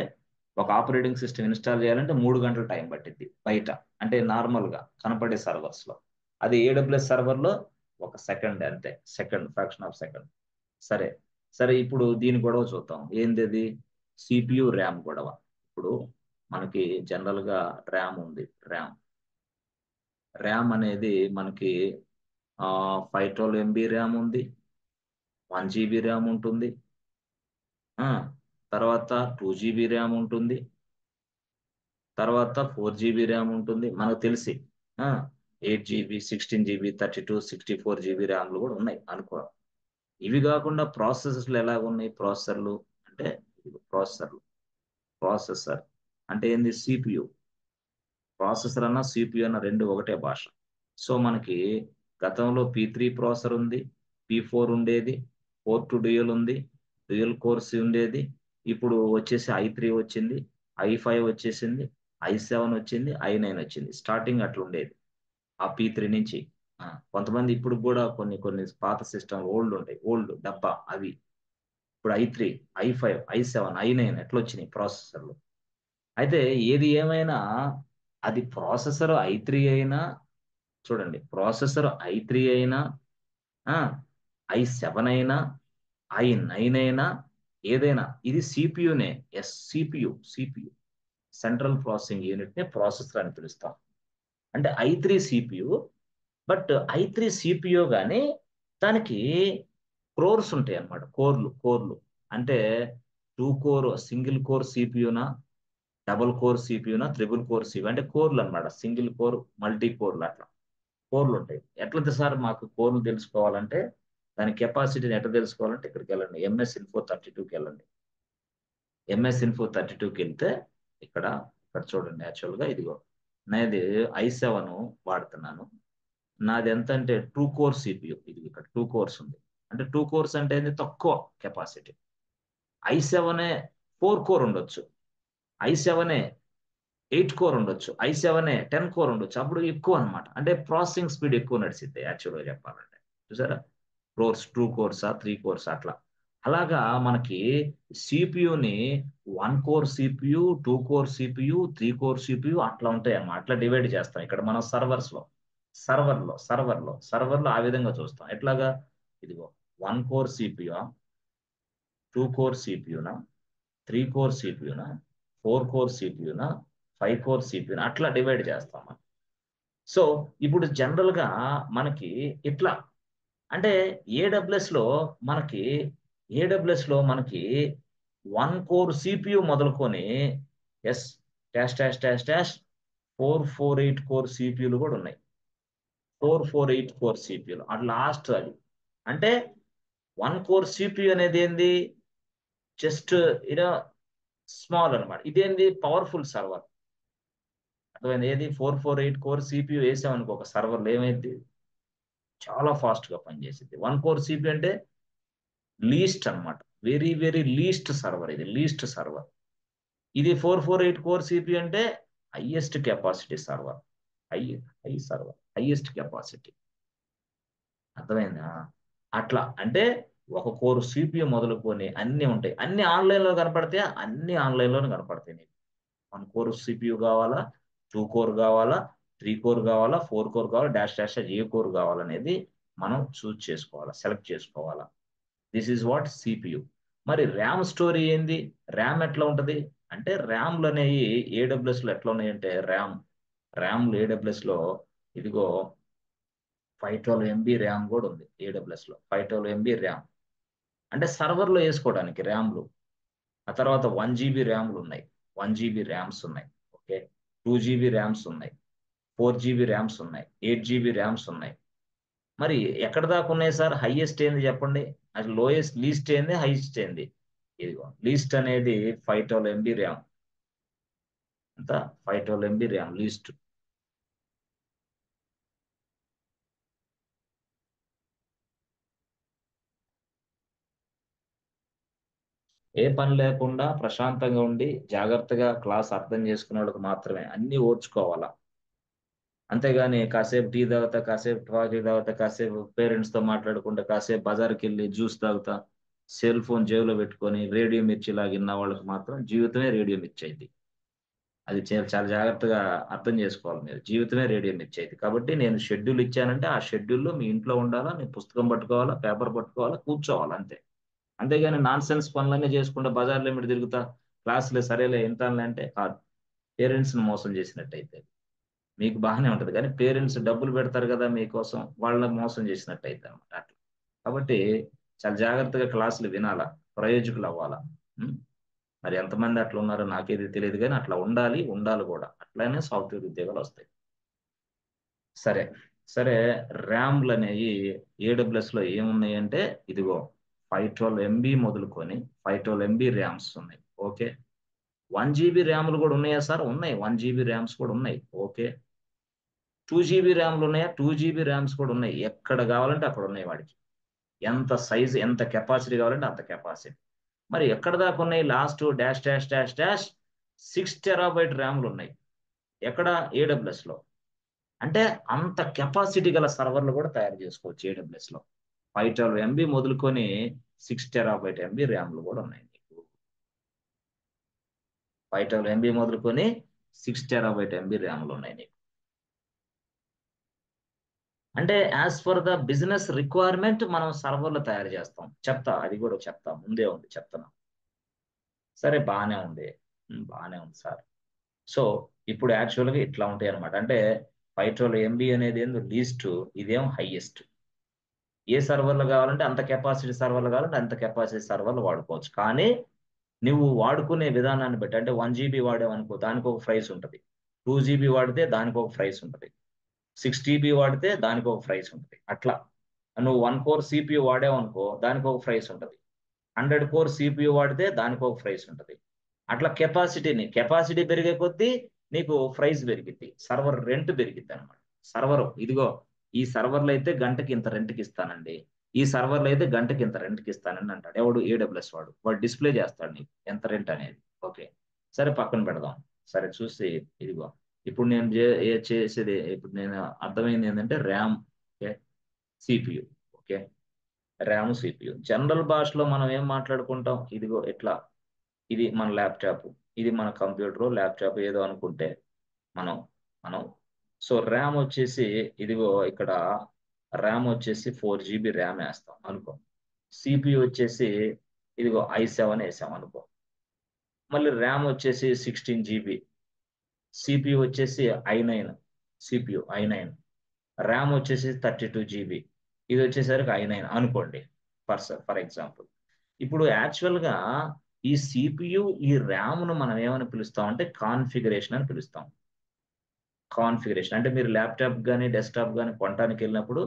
ఒక ఆపరేటింగ్ సిస్టమ్ ఇన్స్టాల్ చేయాలంటే 3 గంటలు టైం పట్టింది బయట, అంటే నార్మల్ గా కనపడే సర్వర్స్ లో. అది ఏడబ్ల్యూఎస్ సర్వర్ లో 1 సెకండ్, అంతే, సెకండ్, ఫ్రాక్షన్ ఆఫ్ సెకండ్. సరే సరే, ఇప్పుడు దీని గొడవ చూద్దాం. ఏంది అది? సిపియు ర్యామ్ గొడవ. ఇప్పుడు మనకి జనరల్ గా ర్యామ్ ఉంది. ర్యామ్ అనేది మనకి 512 MB ర్యామ్ ఉంది, 1 GB ర్యామ్ ఉంటుంది, ఆ తర్వాత 2 GB ర్యామ్ ఉంటుంది, తర్వాత 4 GB ర్యామ్ ఉంటుంది మనకు తెలిసి. 8 GB, 16 GB, 32, 64 GB ర్యామ్లు కూడా ఉన్నాయి అనుకో. ఇవి కాకుండా ప్రాసెసర్లు ఎలాగ ఉన్నాయి? ప్రాసెసర్లు అంటే ప్రాసెసర్లు, ప్రాసెసర్ అంటే ఏంది? సిపియు. ప్రాసెసర్ అన్న సిపియు అన్న రెండు ఒకటే భాష. సో మనకి గతంలో P3 ప్రాసెసర్ ఉంది, P4 ఉండేది, 4 to డ్యూయల్ ఉంది, డ్యూయల్ కోర్స్ ఉండేది. ఇప్పుడు వచ్చేసి i3 వచ్చింది, i5 వచ్చేసింది, i7 వచ్చింది, i9 వచ్చింది. స్టార్టింగ్ అట్లా ఉండేది ఆ P3 నుంచి. కొంతమంది ఇప్పుడు కూడా కొన్ని కొన్ని పాత సిస్టమ్ ఓల్డ్ ఉంటాయి, ఓల్డ్ డబ్బా అవి. ఇప్పుడు i3, i5, i7, i9 ఎట్లా వచ్చినాయి ప్రాసెసర్లు. అయితే ఏది ఏమైనా అది ప్రాసెసర్ i3 అయినా, చూడండి ప్రాసెసర్ i3 అయినా, i7 అయినా, i9 అయినా, ఏదైనా ఇది సిపియునే. Yes, CPU central processing unit ని ప్రాసెసర్ అని పిలుస్తాం. అంటే i3 CPU, but i3 CPU కానీ దానికి క్రోర్స్ ఉంటాయి అన్నమాట. కోర్లు అంటే 2 కోర్ సింగిల్ కోర్ సిపియునా, డబుల్ కోర్ సిపియునా, త్రిబుల్ కోర్ సిపియు, అంటే కోర్లు అన్నమాట. సింగిల్ కోర్, మల్టీ కోర్లు, అట్లా కోర్లు ఉంటాయి. ఎట్లా సార్ మాకు కోర్లు తెలుసుకోవాలంటే, దాని కెపాసిటీని ఎట్లా తెలుసుకోవాలంటే ఇక్కడికి వెళ్ళండి, MS-INFO32కి వెళ్ళండి. MS-INFO32కి వెళ్తే ఇక్కడ ఇక్కడ చూడండి, యాక్చువల్గా ఇదిగో నాది i7 వాడుతున్నాను. నాది ఎంత అంటే 2 కోర్ సిపియు. ఇది ఇక్కడ 2 కోర్స్ ఉంది. అంటే 2 కోర్స్ అంటే ఏంది? తక్కువ కెపాసిటీ. i7 4 కోర్ ఉండొచ్చు, i7 8 కోర్ ఉండొచ్చు, i7 10 కోర్ ఉండొచ్చు. అప్పుడు ఎక్కువ అన్నమాట, అంటే ప్రాసెసింగ్ స్పీడ్ ఎక్కువ నడిచిద్ది యాక్చువల్గా చెప్పాలంటే. చూసారా? 2 కోర్సా 3 కోర్స్ అట్లా. అలాగా మనకి సిపియుని 1 core CPU, 2 core CPU, 3 core CPU అట్లా ఉంటాయి అన్నమాట. అట్లా డివైడ్ చేస్తాం ఇక్కడ మనం సర్వర్లో ఆ విధంగా చూస్తాం. ఎట్లాగా? ఇదిగో 1 కోర్ సిపియు, 2 కోర్ సిపియునా, 3 కోర్ సిపియునా, 4 కోర్ సిపియునా, 5 కోర్ సిపియునా, అట్లా డివైడ్ చేస్తాం మనం. సో ఇప్పుడు జనరల్ గా మనకి ఇట్లా, అంటే ఏడబ్ల్యూఎస్ లో మనకి ఏడబ్ల్యూఎస్ లో 1 కోర్ సిపియు మొదలుకొని S dash dash dash dash 448 core సిపియులు కూడా ఉన్నాయి. 448 కోర్ సిపియులు అట్ లాస్ట్ అది. అంటే 1 కోర్ సిపియు అనేది ఏంది? జస్ట్ యూనో స్మాల్ అనమాట. ఇదేంది పవర్ఫుల్ సర్వర్. అర్థమైంది? ఏది 448 కోర్ సిపియు వేసామనుకో ఒక సర్వర్లో ఏమైంది, చాలా ఫాస్ట్ గా పనిచేసింది. 1 కోర్ సిపియు అంటే లీస్ట్ అన్నమాట, వెరీ వెరీ లీస్ట్ సర్వర్, ఇది లీస్ట్ సర్వర్. ఇది 448 కోర్ సిపియు అంటే highest capacity server, high high server, highest capacity. అర్థమైందా? అట్లా అంటే ఒక కోర్ సిపియు మొదలుకొని అన్ని ఉంటాయి. అన్ని ఆన్లైన్ లో కనపడితే అన్ని ఆన్లైన్ లోనే కనపడతాయి నీకు. 1 కోర్ సిపియు కావాలా, 2 కోర్ కావాలా, 3 కోర్ కావాలా, 4 కోర్ కావాలా, డాష్ డాష్ ఏ కోర్ కావాలనేది మనం చూస్ చేసుకోవాలా, సెలెక్ట్ చేసుకోవాలా. This is what CPU. మరి ర్యామ్ స్టోరీ ఏంది? ర్యామ్ ఎట్లా ఉంటది అంటే, ర్యామ్లు అనేవి ఏడబ్ల్యూఎస్ లో ఎట్లా ఉన్నాయంటే, ర్యామ్లు ఏడబ్ల్యూఎస్ లో ఇదిగో 512 ఎంబీ ర్యామ్ కూడా ఉంది ఏడబ్ల్యూఎస్ లో. 512 ఎంబీ ర్యామ్ అంటే సర్వర్లో వేసుకోవడానికి ర్యామ్లు. ఆ తర్వాత 1 GB ర్యామ్లు ఉన్నాయి, 1 GB ర్యామ్స్ ఉన్నాయి. ఓకే, 2 GB ర్యామ్స్ ఉన్నాయి, 4 GB ర్యామ్స్ ఉన్నాయి, 8 GB ర్యామ్స్ ఉన్నాయి. మరి ఎక్కడ దాకా ఉన్నాయి సార్? హైయెస్ట్ ఏంది చెప్పండి? అది లోయెస్ట్, లీస్ట్ ఏంది, హైయెస్ట్ ఏంది? ఇదిగో లీస్ట్ అనేది 512 ఎంబీ ర్యామ్. అంత 512 ఎంబీ ర్యామ్ లీస్ట్. ఏ పని లేకుండా ప్రశాంతంగా ఉండి జాగ్రత్తగా క్లాస్ అర్థం చేసుకునే వాళ్ళకి మాత్రమే అన్ని ఓర్చుకోవాలా. అంతేగాని కాసేపు టీ తాగుతా, కాసేపు కాఫీ తాగుతా, కాసేపు పేరెంట్స్ తో మాట్లాడుకుంటా, కాసేపు బజార్కి వెళ్ళి జ్యూస్ తాగుతా, సెల్ ఫోన్ జేబులో పెట్టుకొని రేడియో మిర్చి లాగా విన్న వాళ్ళకి మాత్రం జీవితమే రేడియో మిర్చి అయింది. అది చాలా జాగ్రత్తగా అర్థం చేసుకోవాలి మీరు. జీవితమే రేడియో మిర్చి అయింది. కాబట్టి నేను షెడ్యూల్ ఇచ్చానంటే ఆ షెడ్యూల్లో మీ ఇంట్లో ఉండాలా, మీ పుస్తకం పట్టుకోవాలా, పేపర్ పట్టుకోవాలా, కూర్చోవాలి అంతే. అంతేగాని నాన్ సెన్స్ పనులన్నీ చేసుకుంటా బజార్లో ఏమిటి తిరుగుతా, క్లాసులే సరేలే వింటానులే అంటే కాదు. పేరెంట్స్ని మోసం చేసినట్టయితే. మీకు బాగానే ఉంటది కానీ పేరెంట్స్ డబ్బులు పెడతారు కదా మీకోసం, వాళ్ళని మోసం చేసినట్టు అయితే అనమాట అట్లా. కాబట్టి చాలా జాగ్రత్తగా క్లాసులు వినాలా, ప్రయోజకులు అవ్వాలా. ఉం? మరి ఎంతమంది అట్లా ఉన్నారో నాకేది తెలియదు కానీ అట్లా ఉండాలి, ఉండాలి కూడా. అట్లానే సాఫ్ట్వేర్ ఉద్యోగాలు వస్తాయి. సరే సరే, ర్యామ్లు అనేవి ఏడబ్ల్యూఎస్ లో ఏమున్నాయి అంటే, ఇదిగో 512 ఎంబీ మొదలుకొని 512 ఎంబీ ర్యామ్స్ ఉన్నాయి. ఓకే, 1 GB ర్యామ్లు కూడా ఉన్నాయా సార్? ఉన్నాయి, 1 GB ర్యామ్స్ కూడా ఉన్నాయి. ఓకే, 2 GB ర్యామ్లు ఉన్నాయా? 2 GB ర్యామ్స్ కూడా ఉన్నాయి. ఎక్కడ కావాలంటే అక్కడ ఉన్నాయి వాడికి. ఎంత సైజ్, ఎంత కెపాసిటీ కావాలంటే అంత కెపాసిటీ. మరి ఎక్కడ దాకా ఉన్నాయి? Last dash dash dash dash 6 TB ర్యామ్లు ఉన్నాయి. ఎక్కడ? ఏడబ్ల్యూఎస్ లో. అంటే అంత కెపాసిటీ గల సర్వర్లు కూడా తయారు చేసుకోవచ్చు ఏడబ్ల్యూఎస్ లో. 512 ఎంబీ మొదలుకొని 6 TB ఎంబీ ర్యామ్లు కూడా ఉన్నాయి మీకు. 512 ఎంబీ మొదలుకొని 6 TB ఎంబీ ర్యామ్లు ఉన్నాయి నీకు. అంటే as for the business requirement మనం సర్వర్లు తయారు చేస్తాం. చెప్తా, అది కూడా చెప్తా, ముందే ఉంది చెప్తున్నా. సరే బాగానే ఉంది, బాగానే ఉంది సార్. సో ఇప్పుడు యాక్చువల్గా ఇట్లా ఉంటాయి అనమాట. అంటే 512 ఎంబీ అనేది ఏందో లీస్ట్, ఇదేం హైయెస్ట్. ఏ సర్వర్లు కావాలంటే అంత కెపాసిటీ సర్వర్లు కావాలంటే అంత కెపాసిటీ సర్వర్లు వాడుకోవచ్చు. కానీ నువ్వు వాడుకునే విధానాన్ని బట్టి, అంటే 1 GB వాడావనుకో దానికి ఒక ప్రైస్ ఉంటుంది, 2 GB వాడితే దానికి ఒక ప్రైస్ ఉంటుంది, 6 TB వాడితే దానికి ఒక ప్రైస్ ఉంటుంది. అట్లా నువ్వు 1 కోర్ సిపియు వాడావు అనుకో దానికి ఒక ప్రైస్ ఉంటుంది, 100 కోర్ సిపియు వాడితే దానికి ఒక ప్రైస్ ఉంటుంది. అట్లా కెపాసిటీ పెరిగే కొద్దీ నీకు ప్రైస్ పెరిగిద్ది, సర్వర్ రెంట్ పెరిగిద్ది అనమాట. సర్వర్ ఇదిగో ఈ సర్వర్లు అయితే గంటకి ఇంత రెంట్కి ఇస్తానండి, ఈ సర్వర్లు అయితే గంటకి ఇంత రెంట్కి ఇస్తానండి అంటాడు ఎవడు? ఏడబ్ల్యూఎస్ వాడు. వాడు డిస్ప్లే చేస్తాడు నీకు ఎంత రెంట్ అనేది. ఓకే, సరే పక్కన పెడదాం. సరే చూసి ఇదిగో ఇప్పుడు నేను చేసేది, ఇప్పుడు నేను అర్థమైంది ఏంటంటే RAM, okay, CPU. Okay, RAM CPU general భాషలో మనం ఏం మాట్లాడుకుంటాం? ఇదిగో ఇట్లా, ఇది మన ల్యాప్టాప్, ఇది మన కంప్యూటర్ ల్యాప్టాప్ ఏదో అనుకుంటే మనం మనం సో ర్యామ్ వచ్చేసి ఇదిగో ఇక్కడ ర్యామ్ వచ్చేసి 4 GB ర్యామ్ వేస్తాం అనుకో. సిపియు వచ్చేసి ఇదిగో i7 వేసాం అనుకో. మళ్ళీ ర్యామ్ వచ్చేసి 16 GB, సిపియు వచ్చేసి i9, సిపియు i9, ర్యామ్ వచ్చేసి 32 GB, ఇది వచ్చేసరికి i9 అనుకోండి ఫర్ ఎగ్జాంపుల్. ఇప్పుడు యాక్చువల్గా ఈ సిపియు ఈ ర్యామ్ను మనం ఏమని పిలుస్తాం అంటే కాన్ఫిగరేషన్ అని పిలుస్తాం. కాన్ఫిగరేషన్ అంటే మీరు ల్యాప్టాప్ కానీ డెస్క్టాప్ కానీ కొనడానికి వెళ్ళినప్పుడు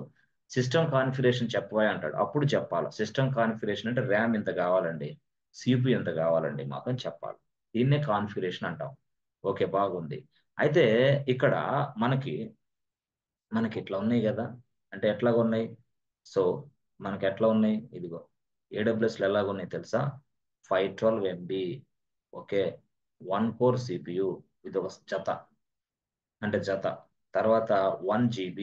సిస్టమ్ కాన్ఫిగరేషన్ చెప్పవా అంటాడు, అప్పుడు చెప్పాలి. సిస్టమ్ కాన్ఫిగరేషన్ అంటే ర్యామ్ ఇంత కావాలండి, CPU ఎంత కావాలండి మాకు అని చెప్పాలి. దీన్నే కాన్ఫిగరేషన్ అంటాం. ఓకే, బాగుంది. అయితే ఇక్కడ మనకి మనకి ఇట్లా ఉన్నాయి కదా, అంటే ఎట్లాగా ఉన్నాయి? సో మనకి ఎట్లా ఉన్నాయి? ఇదిగో AWSలో ఎలాగ ఉన్నాయి తెలుసా? 512 MB, ఓకే, 1 కోర్ CPU, ఇది ఒక జత, అంటే జత. తర్వాత 1 GB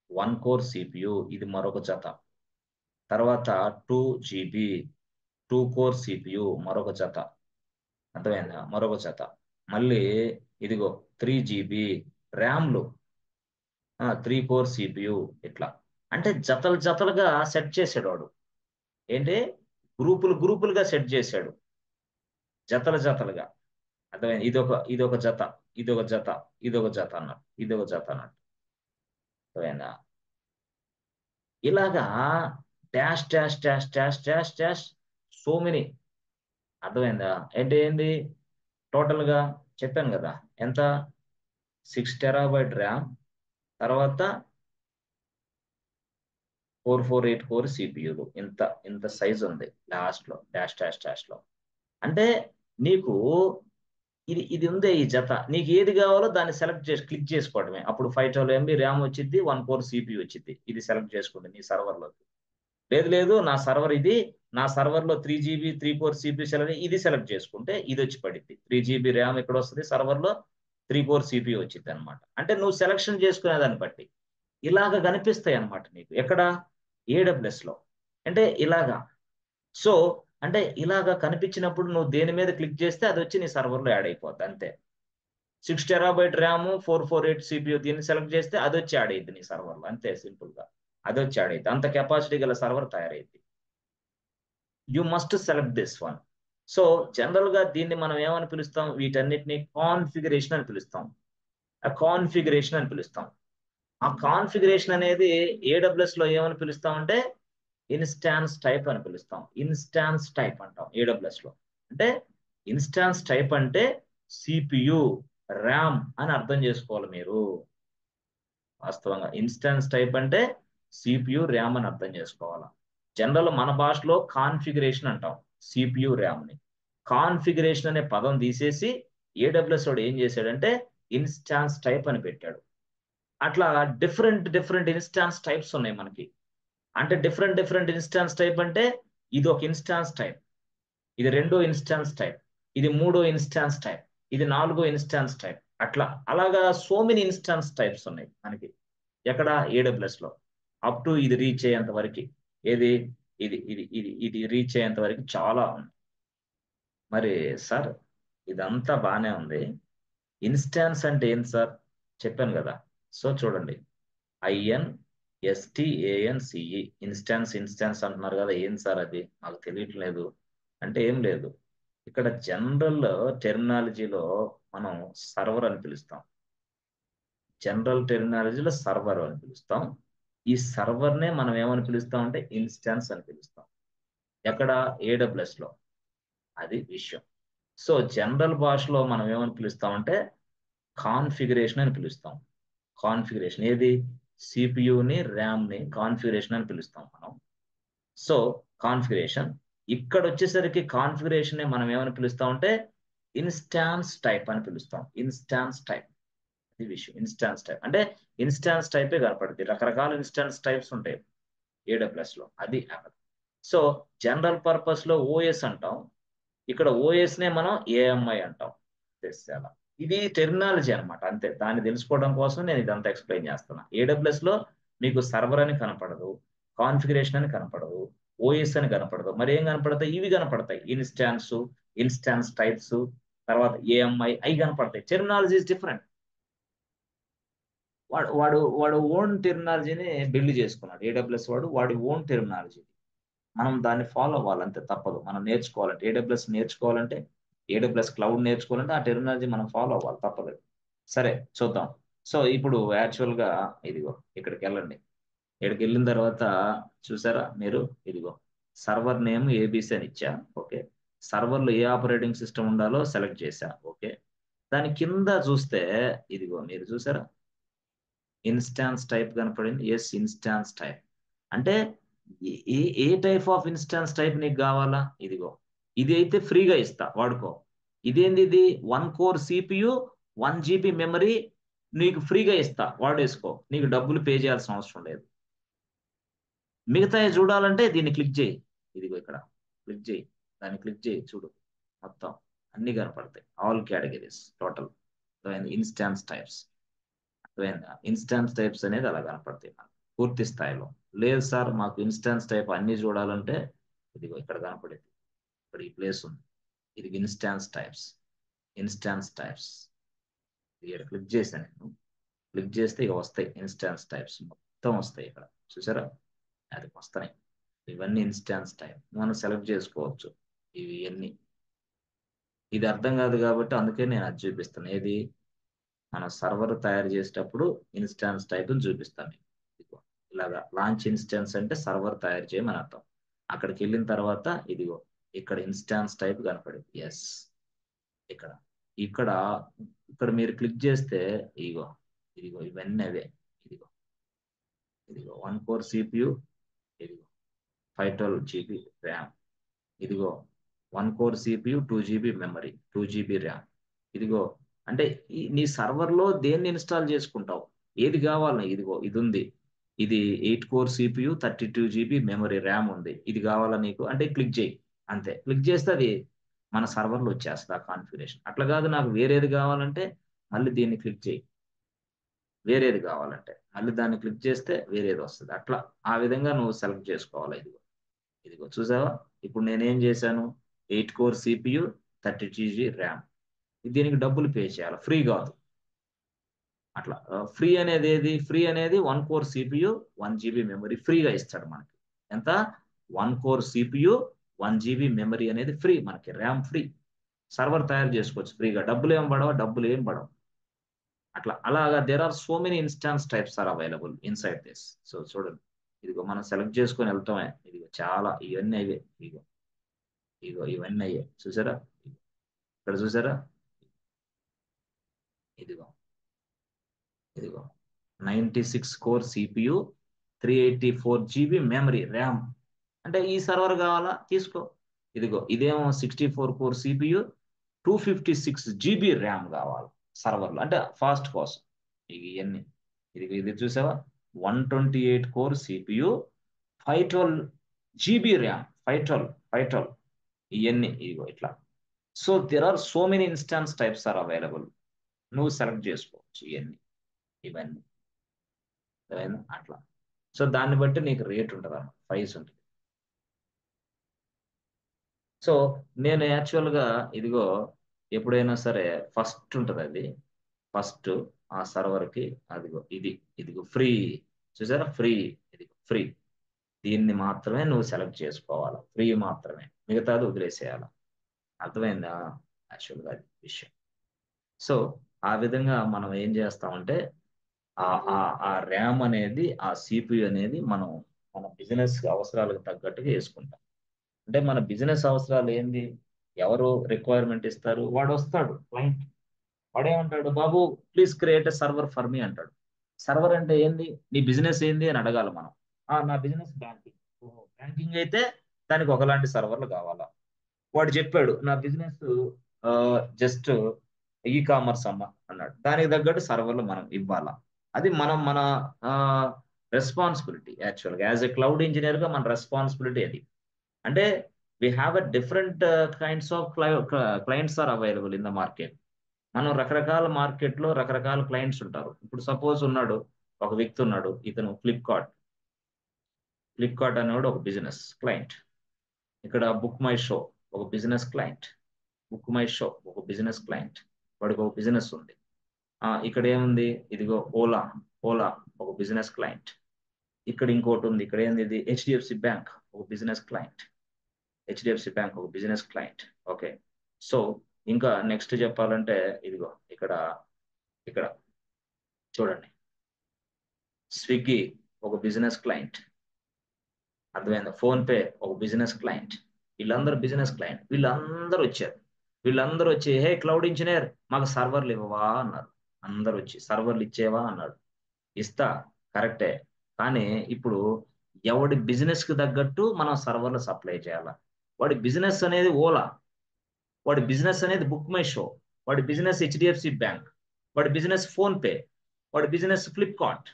1 కోర్ CPU, ఇది మరొక జత. తర్వాత 2 GB 2 కోర్ CPU, మరొక జత. అర్థమైందా? మరొక జత. మళ్ళీ ఇదిగో 3 GB ర్యామ్లు, 3 కోర్ CPU, ఇట్లా. అంటే జతలు జతలుగా సెట్ చేసాడు వాడు. ఏంటి? గ్రూపులుగా సెట్ చేశాడు, జతలు జతలుగా. అర్థమైంది? ఇదొక జత, ఇదొక జత, ఇదొక జత అన్నట్టు, ఇదొక జత అన్నట్టు. అర్థమైందా? ఇలాగా dash dash dash dash dash dash so many. అర్థమైందా? ఏంటి టోటల్ గా చెప్పాను కదా, ఎంత? 6 TB ర్యామ్, తర్వాత 448 కోర్ CPUలు, ఇంత ఇంత సైజ్ ఉంది లాస్ట్ లో, డాష్ డాష్ డాష్ లో. అంటే నీకు ఇది ఉందే ఈ జత, నీకు ఏది కావాలో దాన్ని సెలెక్ట్ చేసి క్లిక్ చేసుకోవడమే. అప్పుడు 512 MB ర్యామ్ వచ్చింది, 1 కోర్ CPU వచ్చింది. ఇది సెలెక్ట్ చేసుకోండి నీ సర్వర్లో. లేదు నా సర్వర్ ఇది, నా సర్వర్లో 3 GB 3 కోర్ CPU ఇది సెలెక్ట్ చేసుకుంటే ఇది వచ్చి పడింది. 3 GB ర్యామ్ ఇక్కడ వస్తుంది, సర్వర్లో 3 కోర్ CPU వచ్చింది అనమాట. అంటే నువ్వు సెలెక్షన్ చేసుకునే దాన్ని బట్టి ఇలాగ కనిపిస్తాయి అనమాట నీకు. ఎక్కడ? AWS లో. అంటే ఇలాగా. సో అంటే ఇలాగా కనిపించినప్పుడు నువ్వు దేని మీద క్లిక్ చేస్తే అది వచ్చి నీ సర్వర్లో యాడ్ అయిపోద్ది, అంతే. 6 TB ర్యామ్ 448 CPU, దీన్ని సెలెక్ట్ చేస్తే అది వచ్చి యాడ్ అయ్యింది నీ సర్వర్లో, అంతే సింపుల్ గా. అది వచ్చి యాడ్ అయ్యింది. అంత కెపాసిటీ గల సర్వర్ తయారైంది. You must select this one. So general గా దీన్ని మనం ఏమని పిలుస్తాం? వీటన్నిటిని కాన్ఫిగరేషన్ అని పిలుస్తాం. ఆ కాన్ఫిగరేషన్ అని పిలుస్తాం. ఆ కాన్ఫిగరేషన్ అనేది AWS లో ఏమని పిలుస్తామంటే ఇన్స్టాన్స్ టైప్ అని పిలుస్తాం. ఇన్స్టాన్స్ టైప్ అంటాం AWS లో. అంటే ఇన్స్టాన్స్ టైప్ అంటే CPU ర్యామ్ అని అర్థం చేసుకోవాలి మీరు. వాస్తవంగా ఇన్స్టాన్స్ టైప్ అంటే CPU ర్యామ్ అని అర్థం చేసుకోవాలి. జనరల్ మన భాషలో కాన్ఫిగరేషన్ అంటాం CPU ర్యామ్ ని. కాన్ఫిగరేషన్ అనే పదం తీసేసి AWS వాడు ఏం చేశాడంటే ఇన్స్టాన్స్ టైప్ అని పెట్టాడు. అట్లా డిఫరెంట్ ఇన్స్టాన్స్ టైప్స్ ఉన్నాయి మనకి. అంటే డిఫరెంట్ ఇన్స్టాన్స్ టైప్ అంటే ఇది ఒక ఇన్స్టాన్స్ టైప్, ఇది రెండో ఇన్స్టాన్స్ టైప్, ఇది మూడో ఇన్స్టాన్స్ టైప్, ఇది నాలుగో ఇన్స్టాన్స్ టైప్. అలాగా సో మెనీ ఇన్స్టాన్స్ టైప్స్ ఉన్నాయి మనకి. ఎక్కడ? AWS లో. అప్ టు ఇది రీచ్ అయ్యేంత వరకు, ఏది ఇది రీచ్ అయ్యేంత వరకు చాలా ఉంది. మరి సార్ ఇదంతా బానే ఉంది, ఇన్స్టాన్స్ అంటే ఏంటి సార్? చెప్పాను కదా. సో చూడండి, INSTANCE, ఇన్స్టాన్స్ అంటున్నారు కదా, ఏం సార్ అది మాకు తెలియట్లేదు అంటే ఏం లేదు. ఇక్కడ జనరల్ టెర్మినాలజీలో మనం సర్వర్ అని పిలుస్తాం. జనరల్ టెర్మినాలజీలో సర్వర్ అని పిలుస్తాం. ఈ సర్వర్నే మనం ఏమని పిలుస్తాం అంటే ఇన్స్టాన్స్ అని పిలుస్తాం. ఎక్కడ? AWS లో. అది విషయం. సో జనరల్ భాషలో మనం ఏమని పిలుస్తామంటే కాన్ఫిగరేషన్ అని పిలుస్తాం. కాన్ఫిగరేషన్ ఏది? సిపియుని ర్యామ్ని కాన్ఫిగరేషన్ అని పిలుస్తాం మనం. So configuration. ఇక్కడ వచ్చేసరికి కాన్ఫిగరేషన్ మనం ఏమని పిలుస్తామంటే ఇన్స్టాన్స్ టైప్ అని పిలుస్తాం. ఇన్స్టాన్స్ టైప్, ఇది విషయం. ఇన్స్టాన్స్ టైప్ అంటే ఇన్స్టాన్స్ టైపే కనపడుతుంది. రకరకాల ఇన్స్టాన్స్ టైప్స్ ఉంటాయి AWS లో, అది అక్కడ. సో జనరల్ పర్పస్ లో OS అంటాం, ఇక్కడ OS నే మనం AMI అంటాం. అలా ఇది టెర్మినాలజీ అనమాట, అంతే. దాన్ని తెలుసుకోవడం కోసం నేను ఇదంతా ఎక్స్ప్లెయిన్ చేస్తున్నా. AWS లో మీకు సర్వర్ అని కనపడదు, కాన్ఫిగరేషన్ అని కనపడదు, OS అని కనపడదు. మరి ఏం కనపడతాయి? ఇవి కనపడతాయి, ఇన్స్టాన్స్ టైప్స్, తర్వాత AMI, అవి కనపడతాయి. Terminology is different. వాడు ఓన్ టెర్మినాలజీని బిల్డ్ చేసుకున్నాడు AWS వాడు, వాడి ఓన్ టెర్మినాలజీ. మనం దాన్ని ఫాలో అవ్వాలి, అంతే. తప్పదు. మనం నేర్చుకోవాలంటే AWS నేర్చుకోవాలంటే, AWS క్లౌడ్ నేర్చుకోవాలంటే ఆ టెర్మినాలజీ మనం ఫాలో అవ్వాలి, తప్పదు. సరే చూద్దాం. సో ఇప్పుడు యాక్చువల్ గా ఇదిగో ఇక్కడికి వెళ్ళండి. ఇక్కడికి వెళ్ళిన తర్వాత చూసారా మీరు, ఇదిగో సర్వర్ నేమ్ ABC అని ఇచ్చా. ఓకే, సర్వర్లో ఏ ఆపరేటింగ్ సిస్టమ్ ఉండాలో సెలెక్ట్ చేశా. ఓకే, దాని కింద చూస్తే ఇదిగో మీరు చూసారా ఇన్స్టాన్స్ టైప్ కనపడింది. ఎస్, ఇన్స్టాన్స్ టైప్ అంటే ఏ టైప్ ఆఫ్ ఇన్స్టాన్స్ టైప్ నీకు కావాలా? ఇదిగో ఇది అయితే ఫ్రీగా ఇస్తా వాడుకో. ఇదేంది ఇది 1 కోర్ CPU 1 GB మెమరీ నీకు ఫ్రీగా ఇస్తా వాడేసుకో, నీకు డబ్బులు పే చేయాల్సిన అవసరం లేదు. మిగతా చూడాలంటే దీన్ని క్లిక్ చేయి, ఇదిగో ఇక్కడ క్లిక్ చేయి, దాన్ని క్లిక్ చేయి, చూడు మొత్తం అన్ని కనపడతాయి, all categories total. Instance types, instance types అనేది అలా కనపడతాయి మనకు పూర్తి స్థాయిలో. లేదు సార్ మాకు ఇన్స్టాన్స్ టైప్ అన్ని చూడాలంటే ఇదిగో ఇక్కడ కనపడేది, ఇక్కడ ఈ ప్లేస్ ఉంది, ఇది ఇన్స్టాన్స్ టైప్స్. ఇన్స్టాన్స్ టైప్స్ ఇక్కడ క్లిక్ చేశాను నేను, క్లిక్ చేస్తే ఇక వస్తాయి ఇన్స్టాన్స్ టైప్స్ మొత్తం వస్తాయి ఇక్కడ, చూసారా అది వస్తాయి. ఇవన్నీ ఇన్స్టాన్స్ టైప్ మనం సెలెక్ట్ చేసుకోవచ్చు ఇవి అన్ని. ఇది అర్థం కాదు కాబట్టి అందుకే నేను అది చూపిస్తాను. ఏది మన సర్వర్ తయారు చేసేటప్పుడు ఇన్స్టాన్స్ టైప్ చూపిస్తాను. ఇలాగా లాంచ్ ఇన్స్టాన్స్ అంటే సర్వర్ తయారు చేయమని అర్థం. అక్కడికి వెళ్ళిన తర్వాత ఇదిగో ఇక్కడ ఇన్స్టాన్స్ టైప్ కనపడింది. ఎస్, ఇక్కడ ఇక్కడ ఇక్కడ మీరు క్లిక్ చేస్తే ఇదిగో ఇదిగో ఇవన్నీ అవే. ఇదిగో ఇదిగో 1 కోర్ CPU, ఇదిగో 512 GB ర్యామ్, ఇదిగో 1 core CPU 2 GB memory 2 GB RAM. ఇదిగో అంటే నీ సర్వర్లో దేన్ని ఇన్స్టాల్ చేసుకుంటావు, ఏది కావాలి, ఇదిగో ఇది ఉంది, ఇది 8 core CPU 32 GB memory RAM ఉంది, ఇది కావాలా నీకు అంటే క్లిక్ చేయి అంతే. క్లిక్ చేస్తే అది మన సర్వర్లో వచ్చేస్తుంది ఆ కాన్ఫిగరేషన్. అట్లా కాదు నాకు వేరేది కావాలంటే మళ్ళీ దీన్ని క్లిక్ చేయి, వేరేది కావాలంటే మళ్ళీ దాన్ని క్లిక్ చేస్తే వేరేది వస్తుంది. అట్లా ఆ విధంగా నువ్వు సెలెక్ట్ చేసుకోవాలి. ఇదిగో ఇదిగో చూసావా, ఇప్పుడు నేనేం చేశాను, 8 కోర్ CPU 32 GB ర్యామ్, దీనికి డబ్బులు పే చేయాలి, ఫ్రీ కాదు. అట్లా ఫ్రీ అనేది ఏది, ఫ్రీ అనేది 1 కోర్ CPU 1 GB మెమరీ ఫ్రీగా ఇస్తాడు మనకి. ఎంత, 1 కోర్ CPU 1 GB మెమరీ అనేది ఫ్రీ మనకి, ర్యామ్ ఫ్రీ. సర్వర్ తయారు చేసుకోవచ్చు ఫ్రీగా, డబ్బులు ఏం పడవ, డబ్బులు ఏం పడవు. అట్లా అలాగా there are so many instance types are available inside this. So చూడండి, ఇదిగో మనం సెలెక్ట్ చేసుకొని వెళ్తామే, ఇదిగో చాలా ఇవన్నీ అయ్యే, ఇదిగో ఇదిగో ఇవన్నీ అయ్యే, చూసారా ఇక్కడ చూసారా, ఇదిగో ఇదిగో 96 core CPU 384 GB memory RAM. అంటే ఈ సర్వర్ కావాలా తీసుకో. ఇదిగో ఇదేమో 64 కోర్ CPU 256 GB ర్యామ్ కావాలి సర్వర్లో, అంటే ఫాస్ట్ కోసం ఇవన్నీ. ఇది చూసావా, 128 కోర్ CPU 512 GB ర్యామ్, 512 ఇవన్నీ ఇదిగో ఇట్లా. So there are so many instance types are available, నువ్వు సెలెక్ట్ చేసుకోవచ్చు ఇవన్నీ అట్లా. సో దాన్ని బట్టి నీకు రేట్ ఉంటుంది అన్నమాట, ప్రైస్ ఉంటుంది. సో నేను యాక్చువల్గా ఇదిగో ఎప్పుడైనా సరే ఫస్ట్ ఉంటుంది అది, ఫస్ట్ ఆ సర్వర్కి అదిగో ఇదిగో ఫ్రీ, చూసారా ఫ్రీ, ఇదిగో ఫ్రీ, దీన్ని మాత్రమే నువ్వు సెలెక్ట్ చేసుకోవాలి, ఫ్రీ మాత్రమే, మిగతాది వదిలేసేయాలి. అర్థమైందా యాక్చువల్గా అది విషయం. సో ఆ విధంగా మనం ఏం చేస్తామంటే ఆ ర్యామ్ అనేది, ఆ CPU అనేది మనం మన బిజినెస్ అవసరాలకు తగ్గట్టుగా వేసుకుంటాం. అంటే మన బిజినెస్ అవసరాలు ఏంది, ఎవరు రిక్వైర్మెంట్ ఇస్తారు, వాడు వస్తాడు క్లయింట్, వాడేమంటాడు, బాబు please create a server for me అంటాడు. సర్వర్ అంటే ఏంది, నీ బిజినెస్ ఏంది అని అడగాలి మనం. నా బిజినెస్ బ్యాంకింగ్, ఓహో బ్యాంకింగ్ అయితే దానికి ఒకలాంటి సర్వర్లు కావాలా. వాడు చెప్పాడు నా బిజినెస్ జస్ట్ ఈ కామర్స్ అమ్మ అన్నాడు, దానికి తగ్గట్టు సర్వర్లు మనం ఇవ్వాలా. అది మన రెస్పాన్సిబిలిటీ యాక్చువల్గా యాజ్ ఎ క్లౌడ్ ఇంజనీర్గా మన రెస్పాన్సిబిలిటీ అది. అంటే we have a different kinds of clients are available in the market. మనం రకరకాల మార్కెట్లో రకరకాల క్లయింట్స్ ఉంటారు. ఇప్పుడు సపోజ్ ఉన్నాడు ఒక వ్యక్తి ఉన్నాడు, ఇతను ఫ్లిప్కార్ట్ అనేవాడు ఒక బిజినెస్ క్లయింట్. ఇక్కడ బుక్ మై షో ఒక business client, book my show ఒక బిజినెస్ క్లయింట్, వాడికి ఒక బిజినెస్ ఉంది. ఇక్కడ ఏముంది, ఇదిగో ఓలా ఒక బిజినెస్ క్లయింట్. ఇక్కడ ఇంకోటి ఉంది, ఇక్కడ ఏంది, ఇది HDFC బ్యాంక్ ఒక బిజినెస్ క్లయింట్, ఒక బిజినెస్ క్లయింట్. ఓకే, సో ఇంకా నెక్స్ట్ చెప్పాలంటే ఇదిగో ఇక్కడ చూడండి, స్విగ్గీ ఒక బిజినెస్ క్లయింట్, అర్థమైందా, ఫోన్ పే ఒక బిజినెస్ క్లయింట్. వీళ్ళందరూ బిజినెస్ క్లయింట్, వీళ్ళందరూ వచ్చి హే క్లౌడ్ ఇంజనీర్ మాకు సర్వర్లు ఇవ్వవా అన్నారు. అందరూ వచ్చి సర్వర్లు ఇచ్చేవా అన్నాడు. ఇస్తా, కరెక్టే, కానీ ఇప్పుడు ఎవడి బిజినెస్ కి తగ్గట్టు మనం సర్వర్లు సప్లై చేయాలా. వాడి బిజినెస్ అనేది ఓలా, వాడి బిజినెస్ అనేది బుక్ మై షో, వాడి బిజినెస్ హెచ్డిఎఫ్సి బ్యాంక్, వాడి బిజినెస్ ఫోన్ పే, వాడి బిజినెస్ ఫ్లిప్కార్ట్.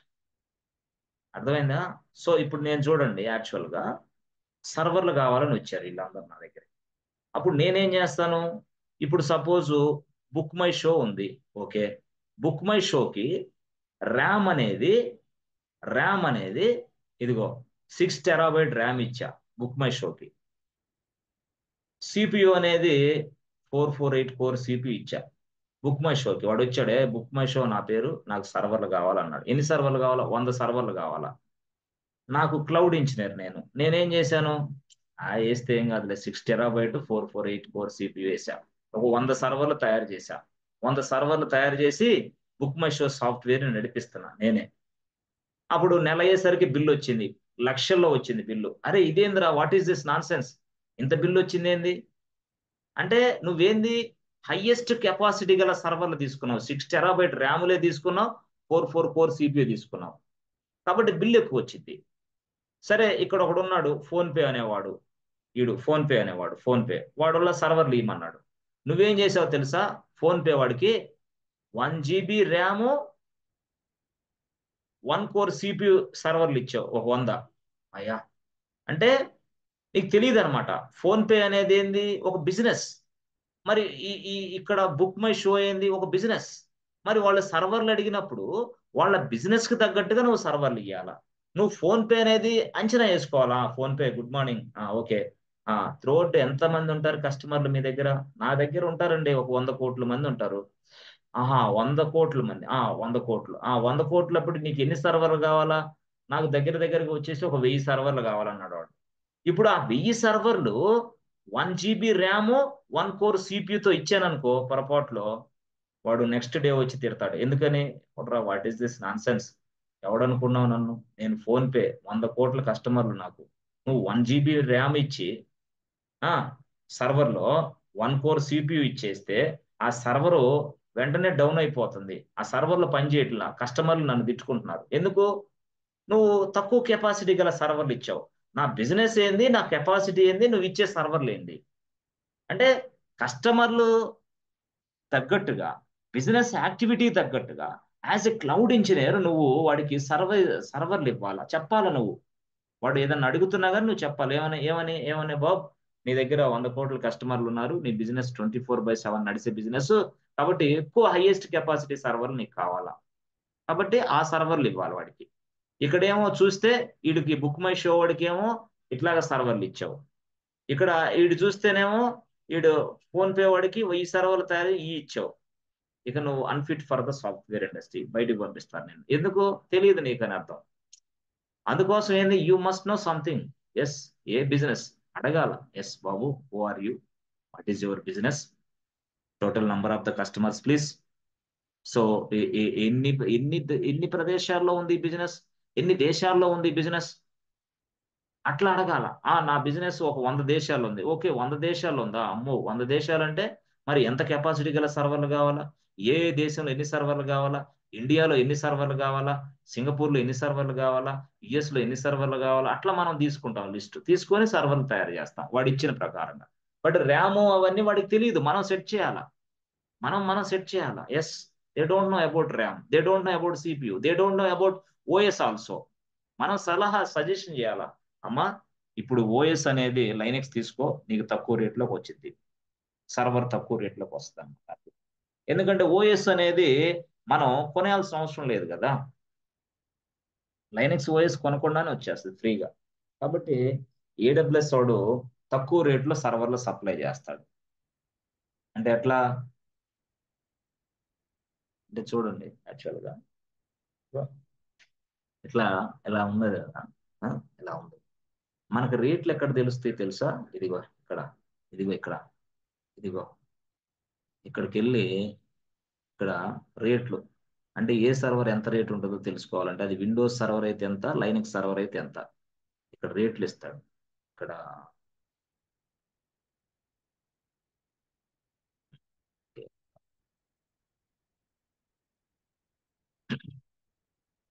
అర్థమైందా? సో ఇప్పుడు నేను చూడండి, యాక్చువల్గా సర్వర్లు కావాలని వచ్చారు వీళ్ళందరూ నా దగ్గర. అప్పుడు నేనేం చేస్తాను, ఇప్పుడు సపోజ్ బుక్ మై షో ఉంది, ఓకే, బుక్ మై షోకి ర్యామ్ అనేది ర్యామ్ అనేది ఇదిగో 6 TB ర్యామ్ ఇచ్చా బుక్ మై షోకి. సిపియు అనేది 448 కోర్ సిపియు ఇచ్చా బుక్ మై షోకి. వాడు వచ్చాడే, బుక్ మై షో నా పేరు, నాకు సర్వర్లు కావాలన్నాడు. ఎన్ని సర్వర్లు కావాలా? 100 సర్వర్లు కావాలా. నాకు క్లౌడ్ ఇంజనీర్, నేనేం చేశాను, వేస్తే ఏం కాదులే, 6 TB 448 కోర్ సిపియు వేసా, ఒక 100 సర్వర్లు తయారు చేశా. 100 సర్వర్లు తయారు చేసి బుక్ మై షో సాఫ్ట్వేర్ నడిపిస్తున్నా నేనే. అప్పుడు నెల అయ్యేసరికి బిల్లు వచ్చింది, లక్షల్లో వచ్చింది బిల్లు. అరే ఇదేంద్రా, what is this nonsense, ఇంత బిల్లు వచ్చింది ఏంది అంటే, నువ్వేంది హైయెస్ట్ కెపాసిటీ గల సర్వర్లు తీసుకున్నావు, 6 TB ర్యాములే తీసుకున్నావు, 44 కోర్ సిపియు తీసుకున్నావు, కాబట్టి బిల్లు ఎక్కువ వచ్చింది. సరే ఇక్కడ ఒకడు ఉన్నాడు ఫోన్ పే అనేవాడు, ఫోన్ పే అనేవాడు, ఫోన్ పే వాడుల్ల సర్వర్లు ఇమ్మన్నాడు. నువ్వేం చేసావు తెలుసా, ఫోన్ పే వాడికి 1 GB ర్యాము 1 కోర్ సిపియు సర్వర్లు ఇచ్చావు, ఒక 100. అయ్యా అంటే నీకు తెలియదు అనమాట, ఫోన్ పే అనేది ఏంది, ఒక బిజినెస్. మరి ఇక్కడ బుక్ మై షో ఏంది, ఒక బిజినెస్. మరి వాళ్ళ సర్వర్లు అడిగినప్పుడు వాళ్ళ బిజినెస్ కి తగ్గట్టుగా నువ్వు సర్వర్లు ఇవ్వాలా. నువ్వు ఫోన్ పే అనేది అంచనా వేసుకోవాలా, PhonePe good morning, okay, త్రోట్ ఎంత మంది ఉంటారు కస్టమర్లు మీ దగ్గర? నా దగ్గర ఉంటారండి ఒక 100 కోట్ల మంది ఉంటారు. ఆహా, 100 కోట్ల మంది, 100 కోట్లు, 100 కోట్లప్పుడు నీకు ఎన్ని సర్వర్లు కావాలా? నాకు దగ్గర దగ్గరగా వచ్చేసి ఒక 1000 సర్వర్లు కావాలన్నాడు వాడు. ఇప్పుడు ఆ 1000 సర్వర్లు 1 GB ర్యాము 1 కోర్ సిపియుతో ఇచ్చాననుకో పొరపాట్లో, వాడు నెక్స్ట్ డే వచ్చి తిడతాడు. ఎందుకని? What is this nonsense, ఎవడనుకున్నావు నన్ను, నేను ఫోన్ పే 100 కోట్ల కస్టమర్లు నాకు, నువ్వు 1 GB ర్యామ్ ఇచ్చి సర్వర్లో 1 కోర్ సిపియు ఇచ్చేస్తే ఆ సర్వరు వెంటనే డౌన్ అయిపోతుంది, ఆ సర్వర్లో పనిచేయట్లా, కస్టమర్లు నన్ను తిట్టుకుంటున్నారు. ఎందుకు? నువ్వు తక్కువ కెపాసిటీ గల సర్వర్లు ఇచ్చావు. నా బిజినెస్ ఏంది, నా కెపాసిటీ ఏంది, నువ్వు ఇచ్చే సర్వర్లు ఏంది అంటే, కస్టమర్లు తగ్గట్టుగా, బిజినెస్ యాక్టివిటీ తగ్గట్టుగా, యాజ్ ఎ క్లౌడ్ ఇంజనీర్ నువ్వు వాడికి సర్వర్లు ఇవ్వాలా, చెప్పాలా నువ్వు. వాడు ఏదన్నా అడుగుతున్నా కానీ నువ్వు చెప్పాలి, ఏమని ఏమని ఏమని బాబ్, నీ దగ్గర 100 కోట్ల కస్టమర్లు ఉన్నారు, నీ బిజినెస్ 24/7 నడిచే బిజినెస్, కాబట్టి ఎక్కువ హైయెస్ట్ కెపాసిటీ సర్వర్లు నీకు కావాలా, కాబట్టి ఆ సర్వర్లు ఇవ్వాలి వాడికి. ఇక్కడేమో చూస్తే వీడికి బుక్ మై షో వాడికి ఏమో ఇట్లాగా సర్వర్లు ఇచ్చావు. ఇక్కడ వీడు చూస్తేనేమో వీడు ఫోన్ పే వాడికి 1000 సర్వర్లు తయారు ఇచ్చావు. ఇక నువ్వు unfit for the software industry, బయటకు పంపిస్తాను నేను. ఎందుకు తెలియదు నీకని అర్థం. అందుకోసం ఏంది, you must know something. Yes, ఏ బిజినెస్ అడగాల, ఎస్ బాబు, who are you, what is your business, total number of the customers please. So ఎన్ని ఎన్ని ఎన్ని ప్రదేశాల్లో ఉంది బిజినెస్, ఎన్ని దేశాల్లో ఉంది బిజినెస్, అట్లా అడగాల. నా బిజినెస్ ఒక 100 దేశాల్లో ఉంది, ఓకే 100 దేశాల్లో ఉందా, అమ్మో 100 దేశాలంటే మరి ఎంత కెపాసిటీ గల సర్వర్లు కావాలా, ఏ దేశంలో ఎన్ని సర్వర్లు కావాలా, ఇండియాలో ఎన్ని సర్వర్లు కావాలా, సింగపూర్లో ఎన్ని సర్వర్లు కావాలా, యుఎస్లో ఎన్ని సర్వర్లు కావాలా, అట్లా మనం తీసుకుంటాం, లిస్ట్ తీసుకొని సర్వర్లు తయారు చేస్తాం వాడు ఇచ్చిన ప్రకారంగా. బట్ ర్యాము అవన్నీ వాడికి తెలియదు, మనం సెట్ చేయాలా, మనం సెట్ చేయాలా. Yes, they don't know about RAM, they don't know about CPU, they don't know about OS also. మనం సజెషన్ చేయాలా, అమ్మా ఇప్పుడు ఓఎస్ అనేది లైనెక్స్ తీసుకో, నీకు తక్కువ రేట్లోకి వచ్చింది, సర్వర్ తక్కువ రేట్లోకి వస్తుంది అనమాట. ఎందుకంటే ఓఎస్ అనేది మనం కొనేయాల్సిన అవసరం లేదు కదా, లైనెక్స్ ఓఎస్ కొనకుండానే వచ్చేస్తుంది ఫ్రీగా. కాబట్టి ఏడబ్ల్యూఎస్ వాడు తక్కువ రేట్లో సర్వర్లు సప్లై చేస్తాడు. అంటే ఎట్లా అంటే చూడండి, యాక్చువల్గా ఇట్లా ఇలా ఉంది కదా, ఇలా ఉంది. మనకు రేట్లు ఎక్కడ తెలుస్తాయి తెలుసా, ఇదిగో ఇక్కడ, ఇదిగో ఇక్కడ, ఇదిగో ఇక్కడికి వెళ్ళి ఇక్కడ రేట్లు, అంటే ఏ సర్వర్ ఎంత రేట్ ఉంటుందో తెలుసుకోవాలంటే అది విండోస్ సర్వర్ అయితే ఎంత, లైనక్స్ సర్వర్ అయితే ఎంత, ఇక్కడ రేట్లు ఇస్తాడు. ఇక్కడ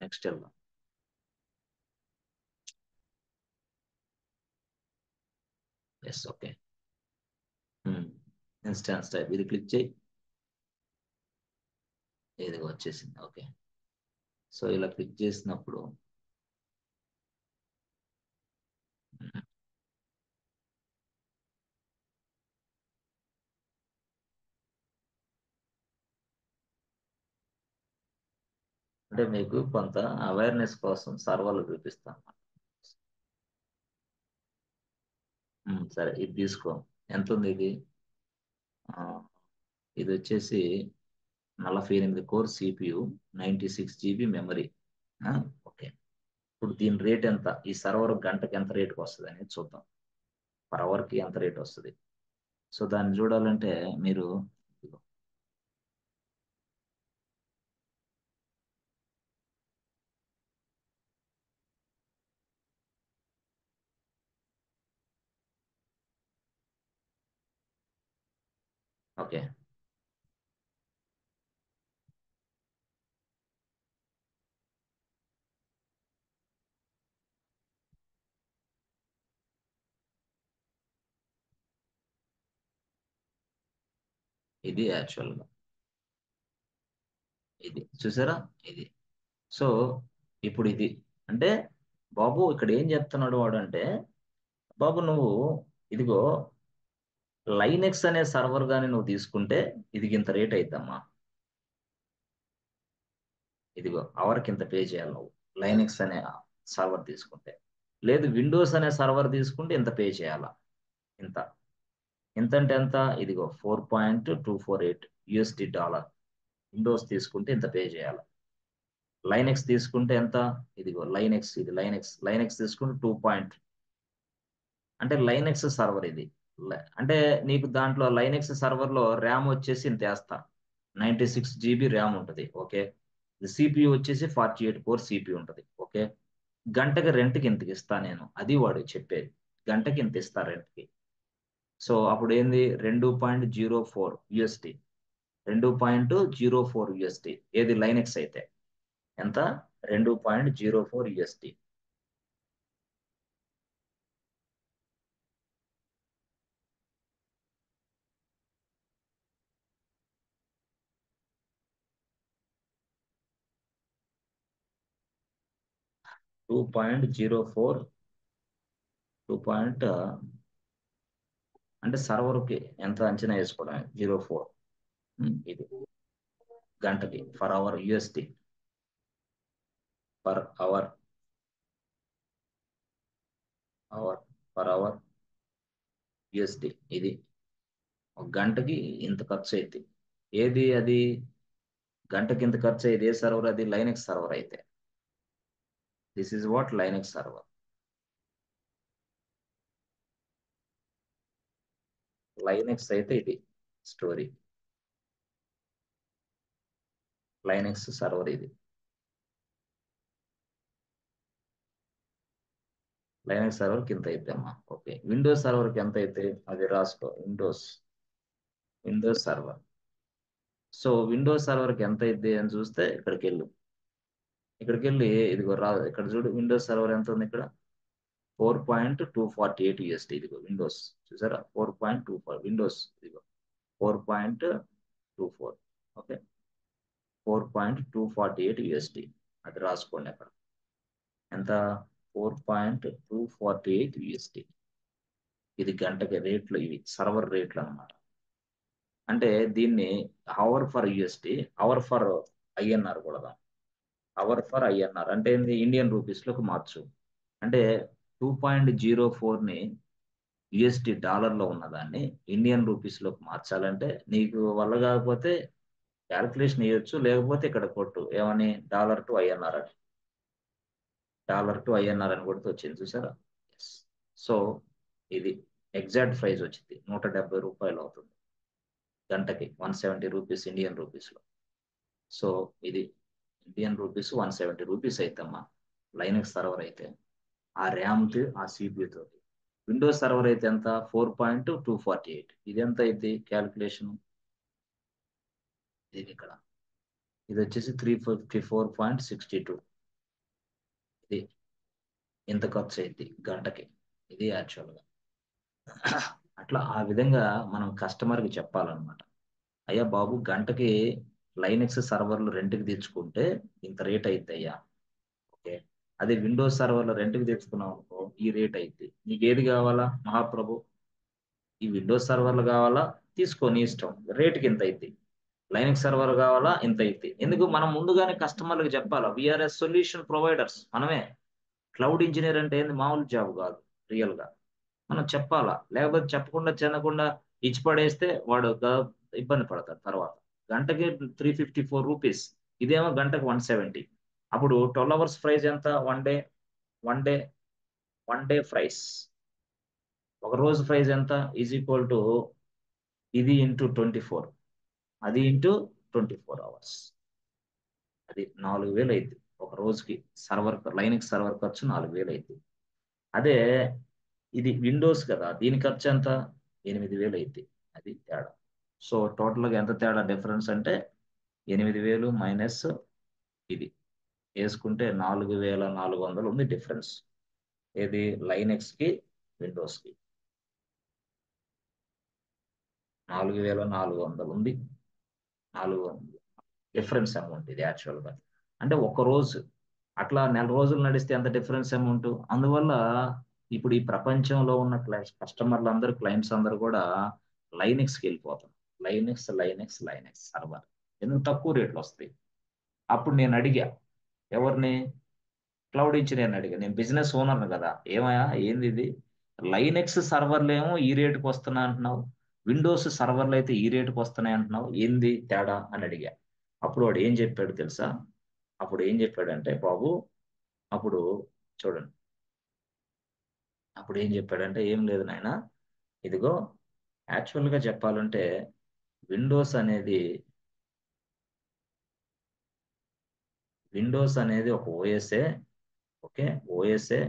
నెక్స్ట్ వెళ్దాం. Yes, okay. ఇన్స్టాన్స్ టైప్ ఇది క్లిక్ చేయి, ఇది వచ్చేసింది. ఓకే, సో ఇలా క్లిక్ చేసినప్పుడు అంటే మీకు కొంత అవేర్నెస్ కోసం సర్వర్లు చూపిస్తాను. సరే ఇది తీసుకో. ఎంత ఉంది ఇది? ఆ, ఇది వచ్చేసి 48 core CPU, 96 GB memory. Okay, ఇప్పుడు దీని రేట్ ఎంత? ఈ సర్వర్ గంటకి ఎంత రేటుకి వస్తుంది అనేది చూద్దాం. పర్ అవర్కి ఎంత రేట్ వస్తుంది. సో దాన్ని చూడాలంటే మీరు ఇదిగో, ఓకే, ఇది యాక్చువల్గా ఇది చూసారా, ఇది. సో ఇప్పుడు ఇది అంటే బాబు ఇక్కడ ఏం చెప్తున్నాడు వాడు అంటే, బాబు నువ్వు ఇదిగో లైనెక్స్ అనే సర్వర్ కానీ నువ్వు తీసుకుంటే ఇది ఇంత రేట్ అయిద్దమ్మా. ఇదిగో అవర్కి ఇంత పే చేయాలి నువ్వు లైనెక్స్ అనే సర్వర్ తీసుకుంటే. లేదు విండోస్ అనే సర్వర్ తీసుకుంటే ఇంత పే చేయాలా. ఇంత ఇంత అంటే ఎంత? ఇదిగో 4.248 USD డాలర్. విండోస్ తీసుకుంటే ఇంత పే చేయాలి. లైనెక్స్ తీసుకుంటే ఎంత? ఇదిగో లైనెక్స్, ఇది లైనెక్స్ తీసుకుంటే 2. అంటే లైనెక్స్ సర్వర్ ఇది. అంటే నీకు దాంట్లో లైనెక్స్ సర్వర్లో ర్యామ్ వచ్చేసి ఇంత వేస్తా, 96 GB ర్యామ్ ఉంటుంది. ఓకే, CPU వచ్చేసి 48 కోర్ CPU ఉంటుంది. ఓకే, గంటకి రెంట్కి ఇంతకి ఇస్తా నేను, అది వాడు చెప్పేది. గంటకి ఇంత ఇస్తా రెంట్కి. సో అప్పుడు ఏంది? 2.04 USD, 2.04 USD. ఏది లైనెక్స్ అయితే ఎంత? 2.04 USD. 2.04 2. అంటే సర్వర్కి ఎంత అంచనా వేసుకోవడం 04. ఇది గంటకి per hour USD, per hour per hour USD. ఇది ఒక గంటకి ఇంత ఖర్చు అయింది. ఏది అది? గంటకి ఇంత ఖర్చు అయ్యేది ఏ సర్వర్? అది లైనెక్స్ సర్వర్ అయితే. This is what Linux server. Linux అయితే ఇది స్టోరీ. లైనెక్స్ సర్వర్ ఇది. లైనెక్స్ సర్వర్కి ఎంత అయితే అమ్మా. ఓకే, విండోస్ సర్వర్కి ఎంత అయితే అది రాసుకో. Windows server. సో విండోస్ సర్వర్కి ఎంత అయితే అని చూస్తే ఇక్కడికి వెళ్ళి ఇదిగో రా, ఇక్కడ చూడు విండోస్ సర్వర్ ఎంత ఉంది ఇక్కడ? 4.248 USD. ఇదిగో విండోస్ చూసారా, 4.24 విండోస్. ఇదిగో 4.24. Okay, 4.248 USD. అది రాసుకోండి అక్కడ. ఎంత? 4.248 USD. ఇది గంటకి రేట్లు, ఇవి సర్వర్ రేట్లు అన్నమాట. అంటే దీన్ని hour for USD, hour for INR కూడా. అవర్ ఫర్ INR అంటే ఏంది? ఇండియన్ రూపీస్లోకి మార్చు. అంటే 2.04ని USD డాలర్లో ఉన్నదాన్ని ఇండియన్ రూపీస్లోకి మార్చాలంటే నీకు వల్ల కాకపోతే క్యాల్కులేషన్ వేయొచ్చు, లేకపోతే ఇక్కడ కొట్టు ఏమని, $to INR అని. $to INR అని కొడితే వచ్చింది చూసారా. సో ఇది ఎగ్జాక్ట్ ప్రైస్ వచ్చింది, 170 రూపాయలు అవుతుంది గంటకి. 170 రూపీస్ ఇండియన్ రూపీస్లో. సో ఇది ఇండియన్ రూపీస్ 170 రూపీస్ అవుతమ్మా లైనెక్స్ సర్వర్ అయితే, ఆ ర్యామ్తో ఆ CPU తోటి. విండోస్ సర్వర్ అయితే ఎంత? 4.248. ఇది ఎంత అయింది క్యాల్కులేషన్? ఇది ఇక్కడ, ఇది వచ్చేసి 354.62. ఇది ఇంత ఖర్చు అయింది గంటకి. ఇది యాక్చువల్గా అట్లా ఆ విధంగా మనం కస్టమర్కి చెప్పాలన్నమాట. అయ్యా బాబు, గంటకి లైనెక్స్ సర్వర్లు రెంట్కి తెచ్చుకుంటే ఇంత రేట్ అవుతాయ్యా. ఓకే, అదే విండోస్ సర్వర్లు రెంట్కి తెచ్చుకున్నాం అనుకో ఈ రేట్ అయితే నీకు ఏది కావాలా మహాప్రభు? ఈ విండోస్ సర్వర్లు కావాలా? తీసుకో నీ ఇష్టం, రేటుకి ఇంత అయితే. లైనక్స్ సర్వర్ కావాలా? ఇంత అయితే. ఎందుకు? మనం ముందుగానే కస్టమర్లకు చెప్పాలా, విఆర్ఎస్ సొల్యూషన్ ప్రొవైడర్స్ మనమే. క్లౌడ్ ఇంజనీర్ అంటే ఏంది? మామూలు జాబ్ కాదు రియల్ గా. మనం చెప్పాలా, లేకపోతే చెప్పకుండా చెందకుండా ఇచ్చి పడేస్తే వాడు ఇబ్బంది పడతాడు తర్వాత. గంటకి 354 రూపీస్, ఇదేమో గంటకి 170. అప్పుడు 12 అవర్స్ ప్రైస్ ఎంత? One day one day price, ఒక రోజు ప్రైస్ ఎంత? ఈజ్ ఈక్వల్ టు ఇది ఇంటూ 24, అది ఇంటూ 24 అవర్స్, అది 4000 అయింది ఒక రోజుకి. సర్వర్ లైనక్స్ సర్వర్ ఖర్చు 4000 అయింది. అదే ఇది విండోస్ కదా, దీని ఖర్చు ఎంత? 8000 అయింది. అది తేడా. సో టోటల్గా ఎంత తేడా డిఫరెన్స్ అంటే 8000 మైనస్ ఇది వేసుకుంటే 4400 ఉంది డిఫరెన్స్. ఏది? లైనక్స్ కి విండోస్ కి 4400 ఉంది. 400 డిఫరెన్స్ అమౌంట్ ఇది యాక్చువల్గా. అంటే ఒక రోజు అట్లా నెల రోజులు నడిస్తే ఎంత డిఫరెన్స్ అమౌంట్. అందువల్ల ఇప్పుడు ఈ ప్రపంచంలో ఉన్న కస్టమర్లు అందరూ, క్లయింట్స్ అందరూ కూడా లైనక్స్కి వెళ్ళిపోతాం. లైనక్స్ లైనక్స్ లైనక్స్ సర్వర్ ఎందుకు? తక్కువ రేట్లు వస్తాయి. అప్పుడు నేను అడిగా ఎవరిని? క్లౌడ్ ఇంజనీర్ని అడిగా. నేను బిజినెస్ ఓనర్ని కదా. ఏమయ్యా ఏంది ఇది? లైనక్స్ సర్వర్లు ఏమో ఈ రేటుకి వస్తున్నాయి అంటున్నావు, విండోస్ సర్వర్లు అయితే ఈ రేటుకి వస్తున్నాయి అంటున్నావు, ఏంది తేడా అని అడిగా. అప్పుడు వాడు ఏం చెప్పాడు తెలుసా? అప్పుడు ఏం చెప్పాడంటే, బాబు అప్పుడు చూడండి, అప్పుడు ఏం చెప్పాడంటే, ఏం లేదు నాయన, ఇదిగో యాక్చువల్గా చెప్పాలంటే విండోస్ అనేది విండోస్ అనేది ఒక ఓఎస్ఏ. Okay, OSA.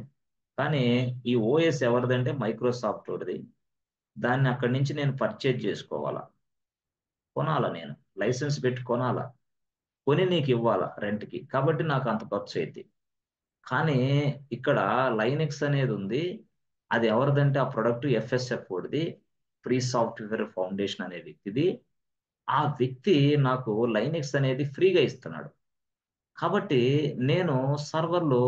కానీ ఈ ఓఎస్ ఎవరిదంటే మైక్రోసాఫ్ట్ వాడిది. దాన్ని అక్కడి నుంచి నేను పర్చేజ్ చేసుకోవాలా, కొనాలా, నేను లైసెన్స్ పెట్టి కొనాలా, కొని నీకు ఇవ్వాలా రెంట్కి. కాబట్టి నాకు అంత ఖర్చు అయింది. కానీ ఇక్కడ లైనెక్స్ అనేది ఉంది, అది ఎవరిదంటే ఆ ప్రొడక్ట్ ఎఫ్ఎస్ఎఫ్ వాడిది, ఫ్రీ సాఫ్ట్వేర్ ఫౌండేషన్ అనే వ్యక్తిది. ఆ వ్యక్తి నాకు లైనెక్స్ అనేది ఫ్రీగా ఇస్తున్నాడు. కాబట్టి నేను సర్వర్లో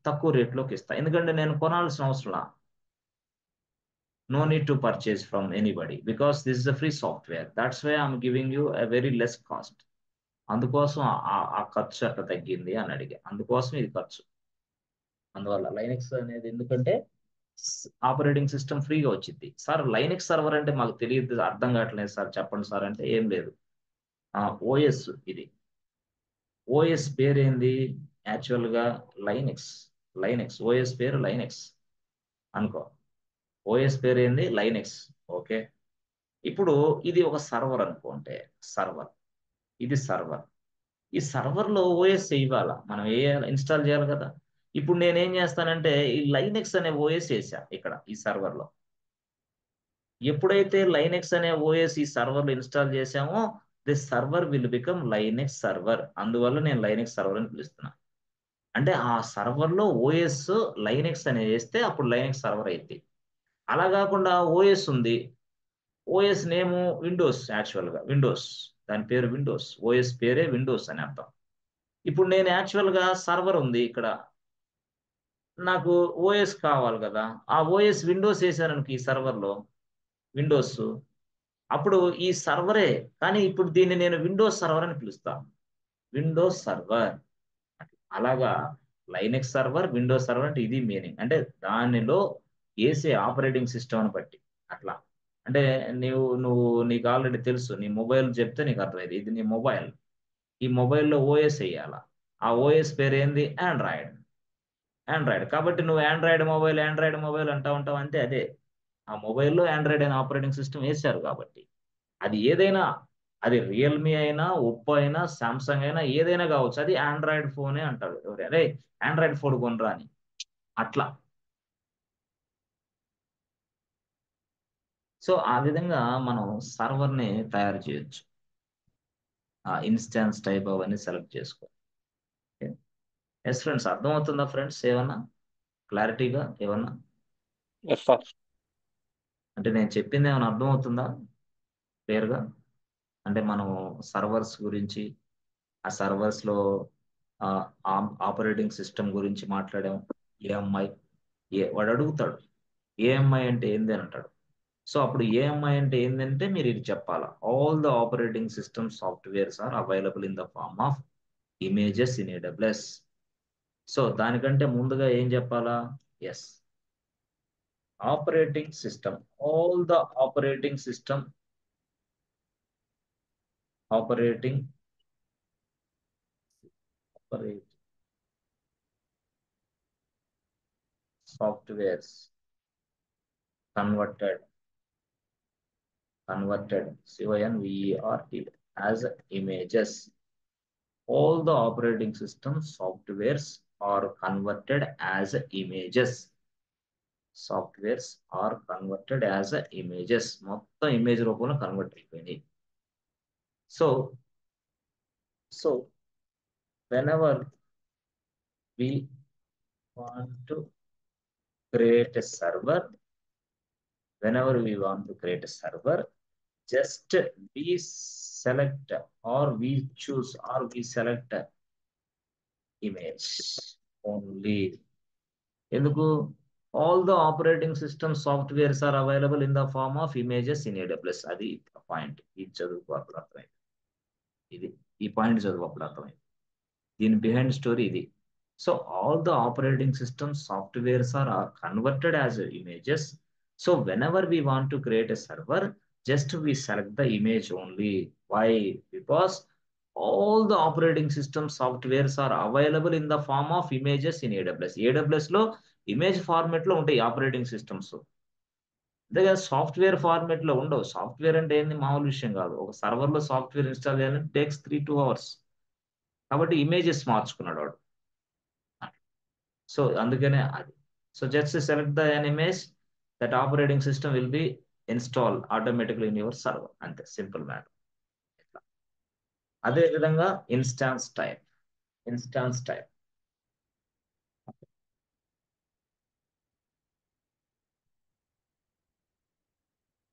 తక్కువ రేట్లోకి ఇస్తాను, ఎందుకంటే నేను కొనాల్సిన అవసరం. No need to purchase from anybody because this is a free software. That's why I'm giving you a very less cost. అందుకోసం ఆ ఖర్చు అట్లా తగ్గింది అని అడిగా. అందుకోసం ఇది ఖర్చు. అందువల్ల లైనక్స్ అనేది ఎందుకంటే ఆపరేటింగ్ సిస్టమ్ ఫ్రీగా వచ్చింది. సార్ లైనక్స్ సర్వర్ అంటే మాకు తెలియదు, అర్థం కావట్లేదు సార్, చెప్పండి సార్ అంటే, ఏం లేదు, ఓఎస్ ఇది. ఓఎస్ పేరు ఏంది? యాక్చువల్గా లైనక్స్. లైనక్స్ ఓఎస్ పేరు లైనక్స్ అనుకో. ఓఎస్ పేరు ఏంది? లైనక్స్. ఓకే, ఇప్పుడు ఇది ఒక సర్వర్ అనుకుంటే, సర్వర్, ఇది సర్వర్. ఈ సర్వర్లో ఓఎస్ ఇవ్వాలా, మనం ఏ ఇన్స్టాల్ చేయాలి కదా. ఇప్పుడు నేనేం చేస్తానంటే ఈ లైనెక్స్ అనే ఓఎస్ వేసా ఇక్కడ ఈ సర్వర్లో. ఎప్పుడైతే లైనెక్స్ అనే ఓఎస్ ఈ సర్వర్లో ఇన్స్టాల్ చేసామో this server will become Linux server. అందువల్ల నేను లైనెక్స్ సర్వర్ అని పిలుస్తున్నా. అంటే ఆ సర్వర్లో ఓఎస్ లైనెక్స్ అనేది వేస్తే అప్పుడు లైనెక్స్ సర్వర్ అయింది. అలా కాకుండా ఓఎస్ ఉంది, ఓఎస్ నేము విండోస్, యాక్చువల్గా విండోస్, దాని పేరు విండోస్, ఓఎస్ పేరే విండోస్ అని అర్థం. ఇప్పుడు నేను యాక్చువల్గా సర్వర్ ఉంది ఇక్కడ, నాకు ఓఎస్ కావాలి కదా. ఆ ఓఎస్ విండోస్ వేసాను ఈ సర్వర్లో, విండోస్. అప్పుడు ఈ సర్వరే, కానీ ఇప్పుడు దీన్ని నేను విండోస్ సర్వర్ అని పిలుస్తాను, విండోస్ సర్వర్. అలాగా లైనెక్స్ సర్వర్, విండోస్ సర్వర్ అంటే ఇది మీనింగ్. అంటే దానిలో వేసే ఆపరేటింగ్ సిస్టమ్ని బట్టి అట్లా. అంటే నీకు ఆల్రెడీ తెలుసు, నీ మొబైల్ చెప్తే నీకు అర్థమైంది, ఇది నీ మొబైల్, ఈ మొబైల్లో ఓఎస్ వేయాలా. ఆ ఓఎస్ పేరు ఏంది? ఆండ్రాయిడ్. ఆండ్రాయిడ్ కాబట్టి నువ్వు ఆండ్రాయిడ్ మొబైల్ అంటా ఉంటావు అంతే. అదే ఆ మొబైల్లో ఆండ్రాయిడ్ అనే ఆపరేటింగ్ సిస్టమ్ వేశారు కాబట్టి అది ఏదైనా, అది రియల్మీ అయినా, ఒప్పో అయినా, సామ్సంగ్ అయినా, ఏదైనా కావచ్చు, అది ఆండ్రాయిడ్ ఫోనే అంటారు. అరే ఆండ్రాయిడ్ ఫోన్ కొనరా అని అట్లా. సో ఆ విధంగా మనం సర్వర్ని తయారు చేయొచ్చు. ఆ ఇన్స్టాన్స్ టైప్ అవన్నీ సెలెక్ట్ చేసుకో. ఎస్ ఫ్రెండ్స్, అర్థమవుతుందా ఫ్రెండ్స్? ఏమన్నా క్లారిటీగా ఏమన్నా? Yes sir. అంటే నేను చెప్పింది ఏమైనా అర్థమవుతుందా క్లియర్గా? అంటే మనం సర్వర్స్ గురించి, ఆ సర్వర్స్లో ఆపరేటింగ్ సిస్టమ్ గురించి మాట్లాడాం. ఏఎంఐ, వాడు అడుగుతాడు ఏఎంఐ అంటే ఏంది అని అంటాడు. సో అప్పుడు ఏఎంఐ అంటే ఏంటంటే మీరు ఇది చెప్పాలా, all the operating system softwares are available in the form of images in AWS. So దానికంటే ముందుగా ఏం చెప్పాలా? Yes, operating system, all the operating system, operating softwares converted CONVERT as images. All the operating system softwares are converted as images. Softwares are converted as images. మొత్తం image రూపంలో convert అయిపోయింది. So whenever we want to create a server, just we select or we choose or we select image only. ఎందుకు? All the operating system softwares are available in the form of images in AWS. అది point. ఇది చదువుకో, అప్పుడు అర్థమైంది. ఈ point చదువు, అప్పుడు అర్థమైంది. దీని బిహైండ్ స్టోరీ ఇది. So all the operating system softwares are converted as images. So whenever we want to create a server, just we select the image only. Why? Because all the operating system softwares are available in the form of images in AWS. AWS లో image format లో ఉంటాయి operating systems, అంతేగా software format లో ఉండవు. Software అంటే ఏంది, మామూలు విషయం కాదు. ఒక సర్వర్ లో సాఫ్ట్వేర్ ఇన్స్టాల్ చేయాలంటే టేక్స్ 3-2 hours. కాబట్టి ఇమేజెస్ మార్చుకున్నాడు వాడు. సో అందుకనే అది. So just select the an image, that operating system will be installed automatically in your server. అంతే, సింపుల్ మ్యాటర్. అదే విధంగా instance type.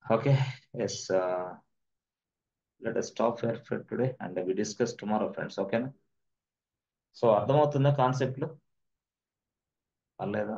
Okay, yes, let us stop here for today and we discuss tomorrow, friends. Okay, so అర్థమవుతుందా కాన్సెప్ట్లు? అర్థలేదా?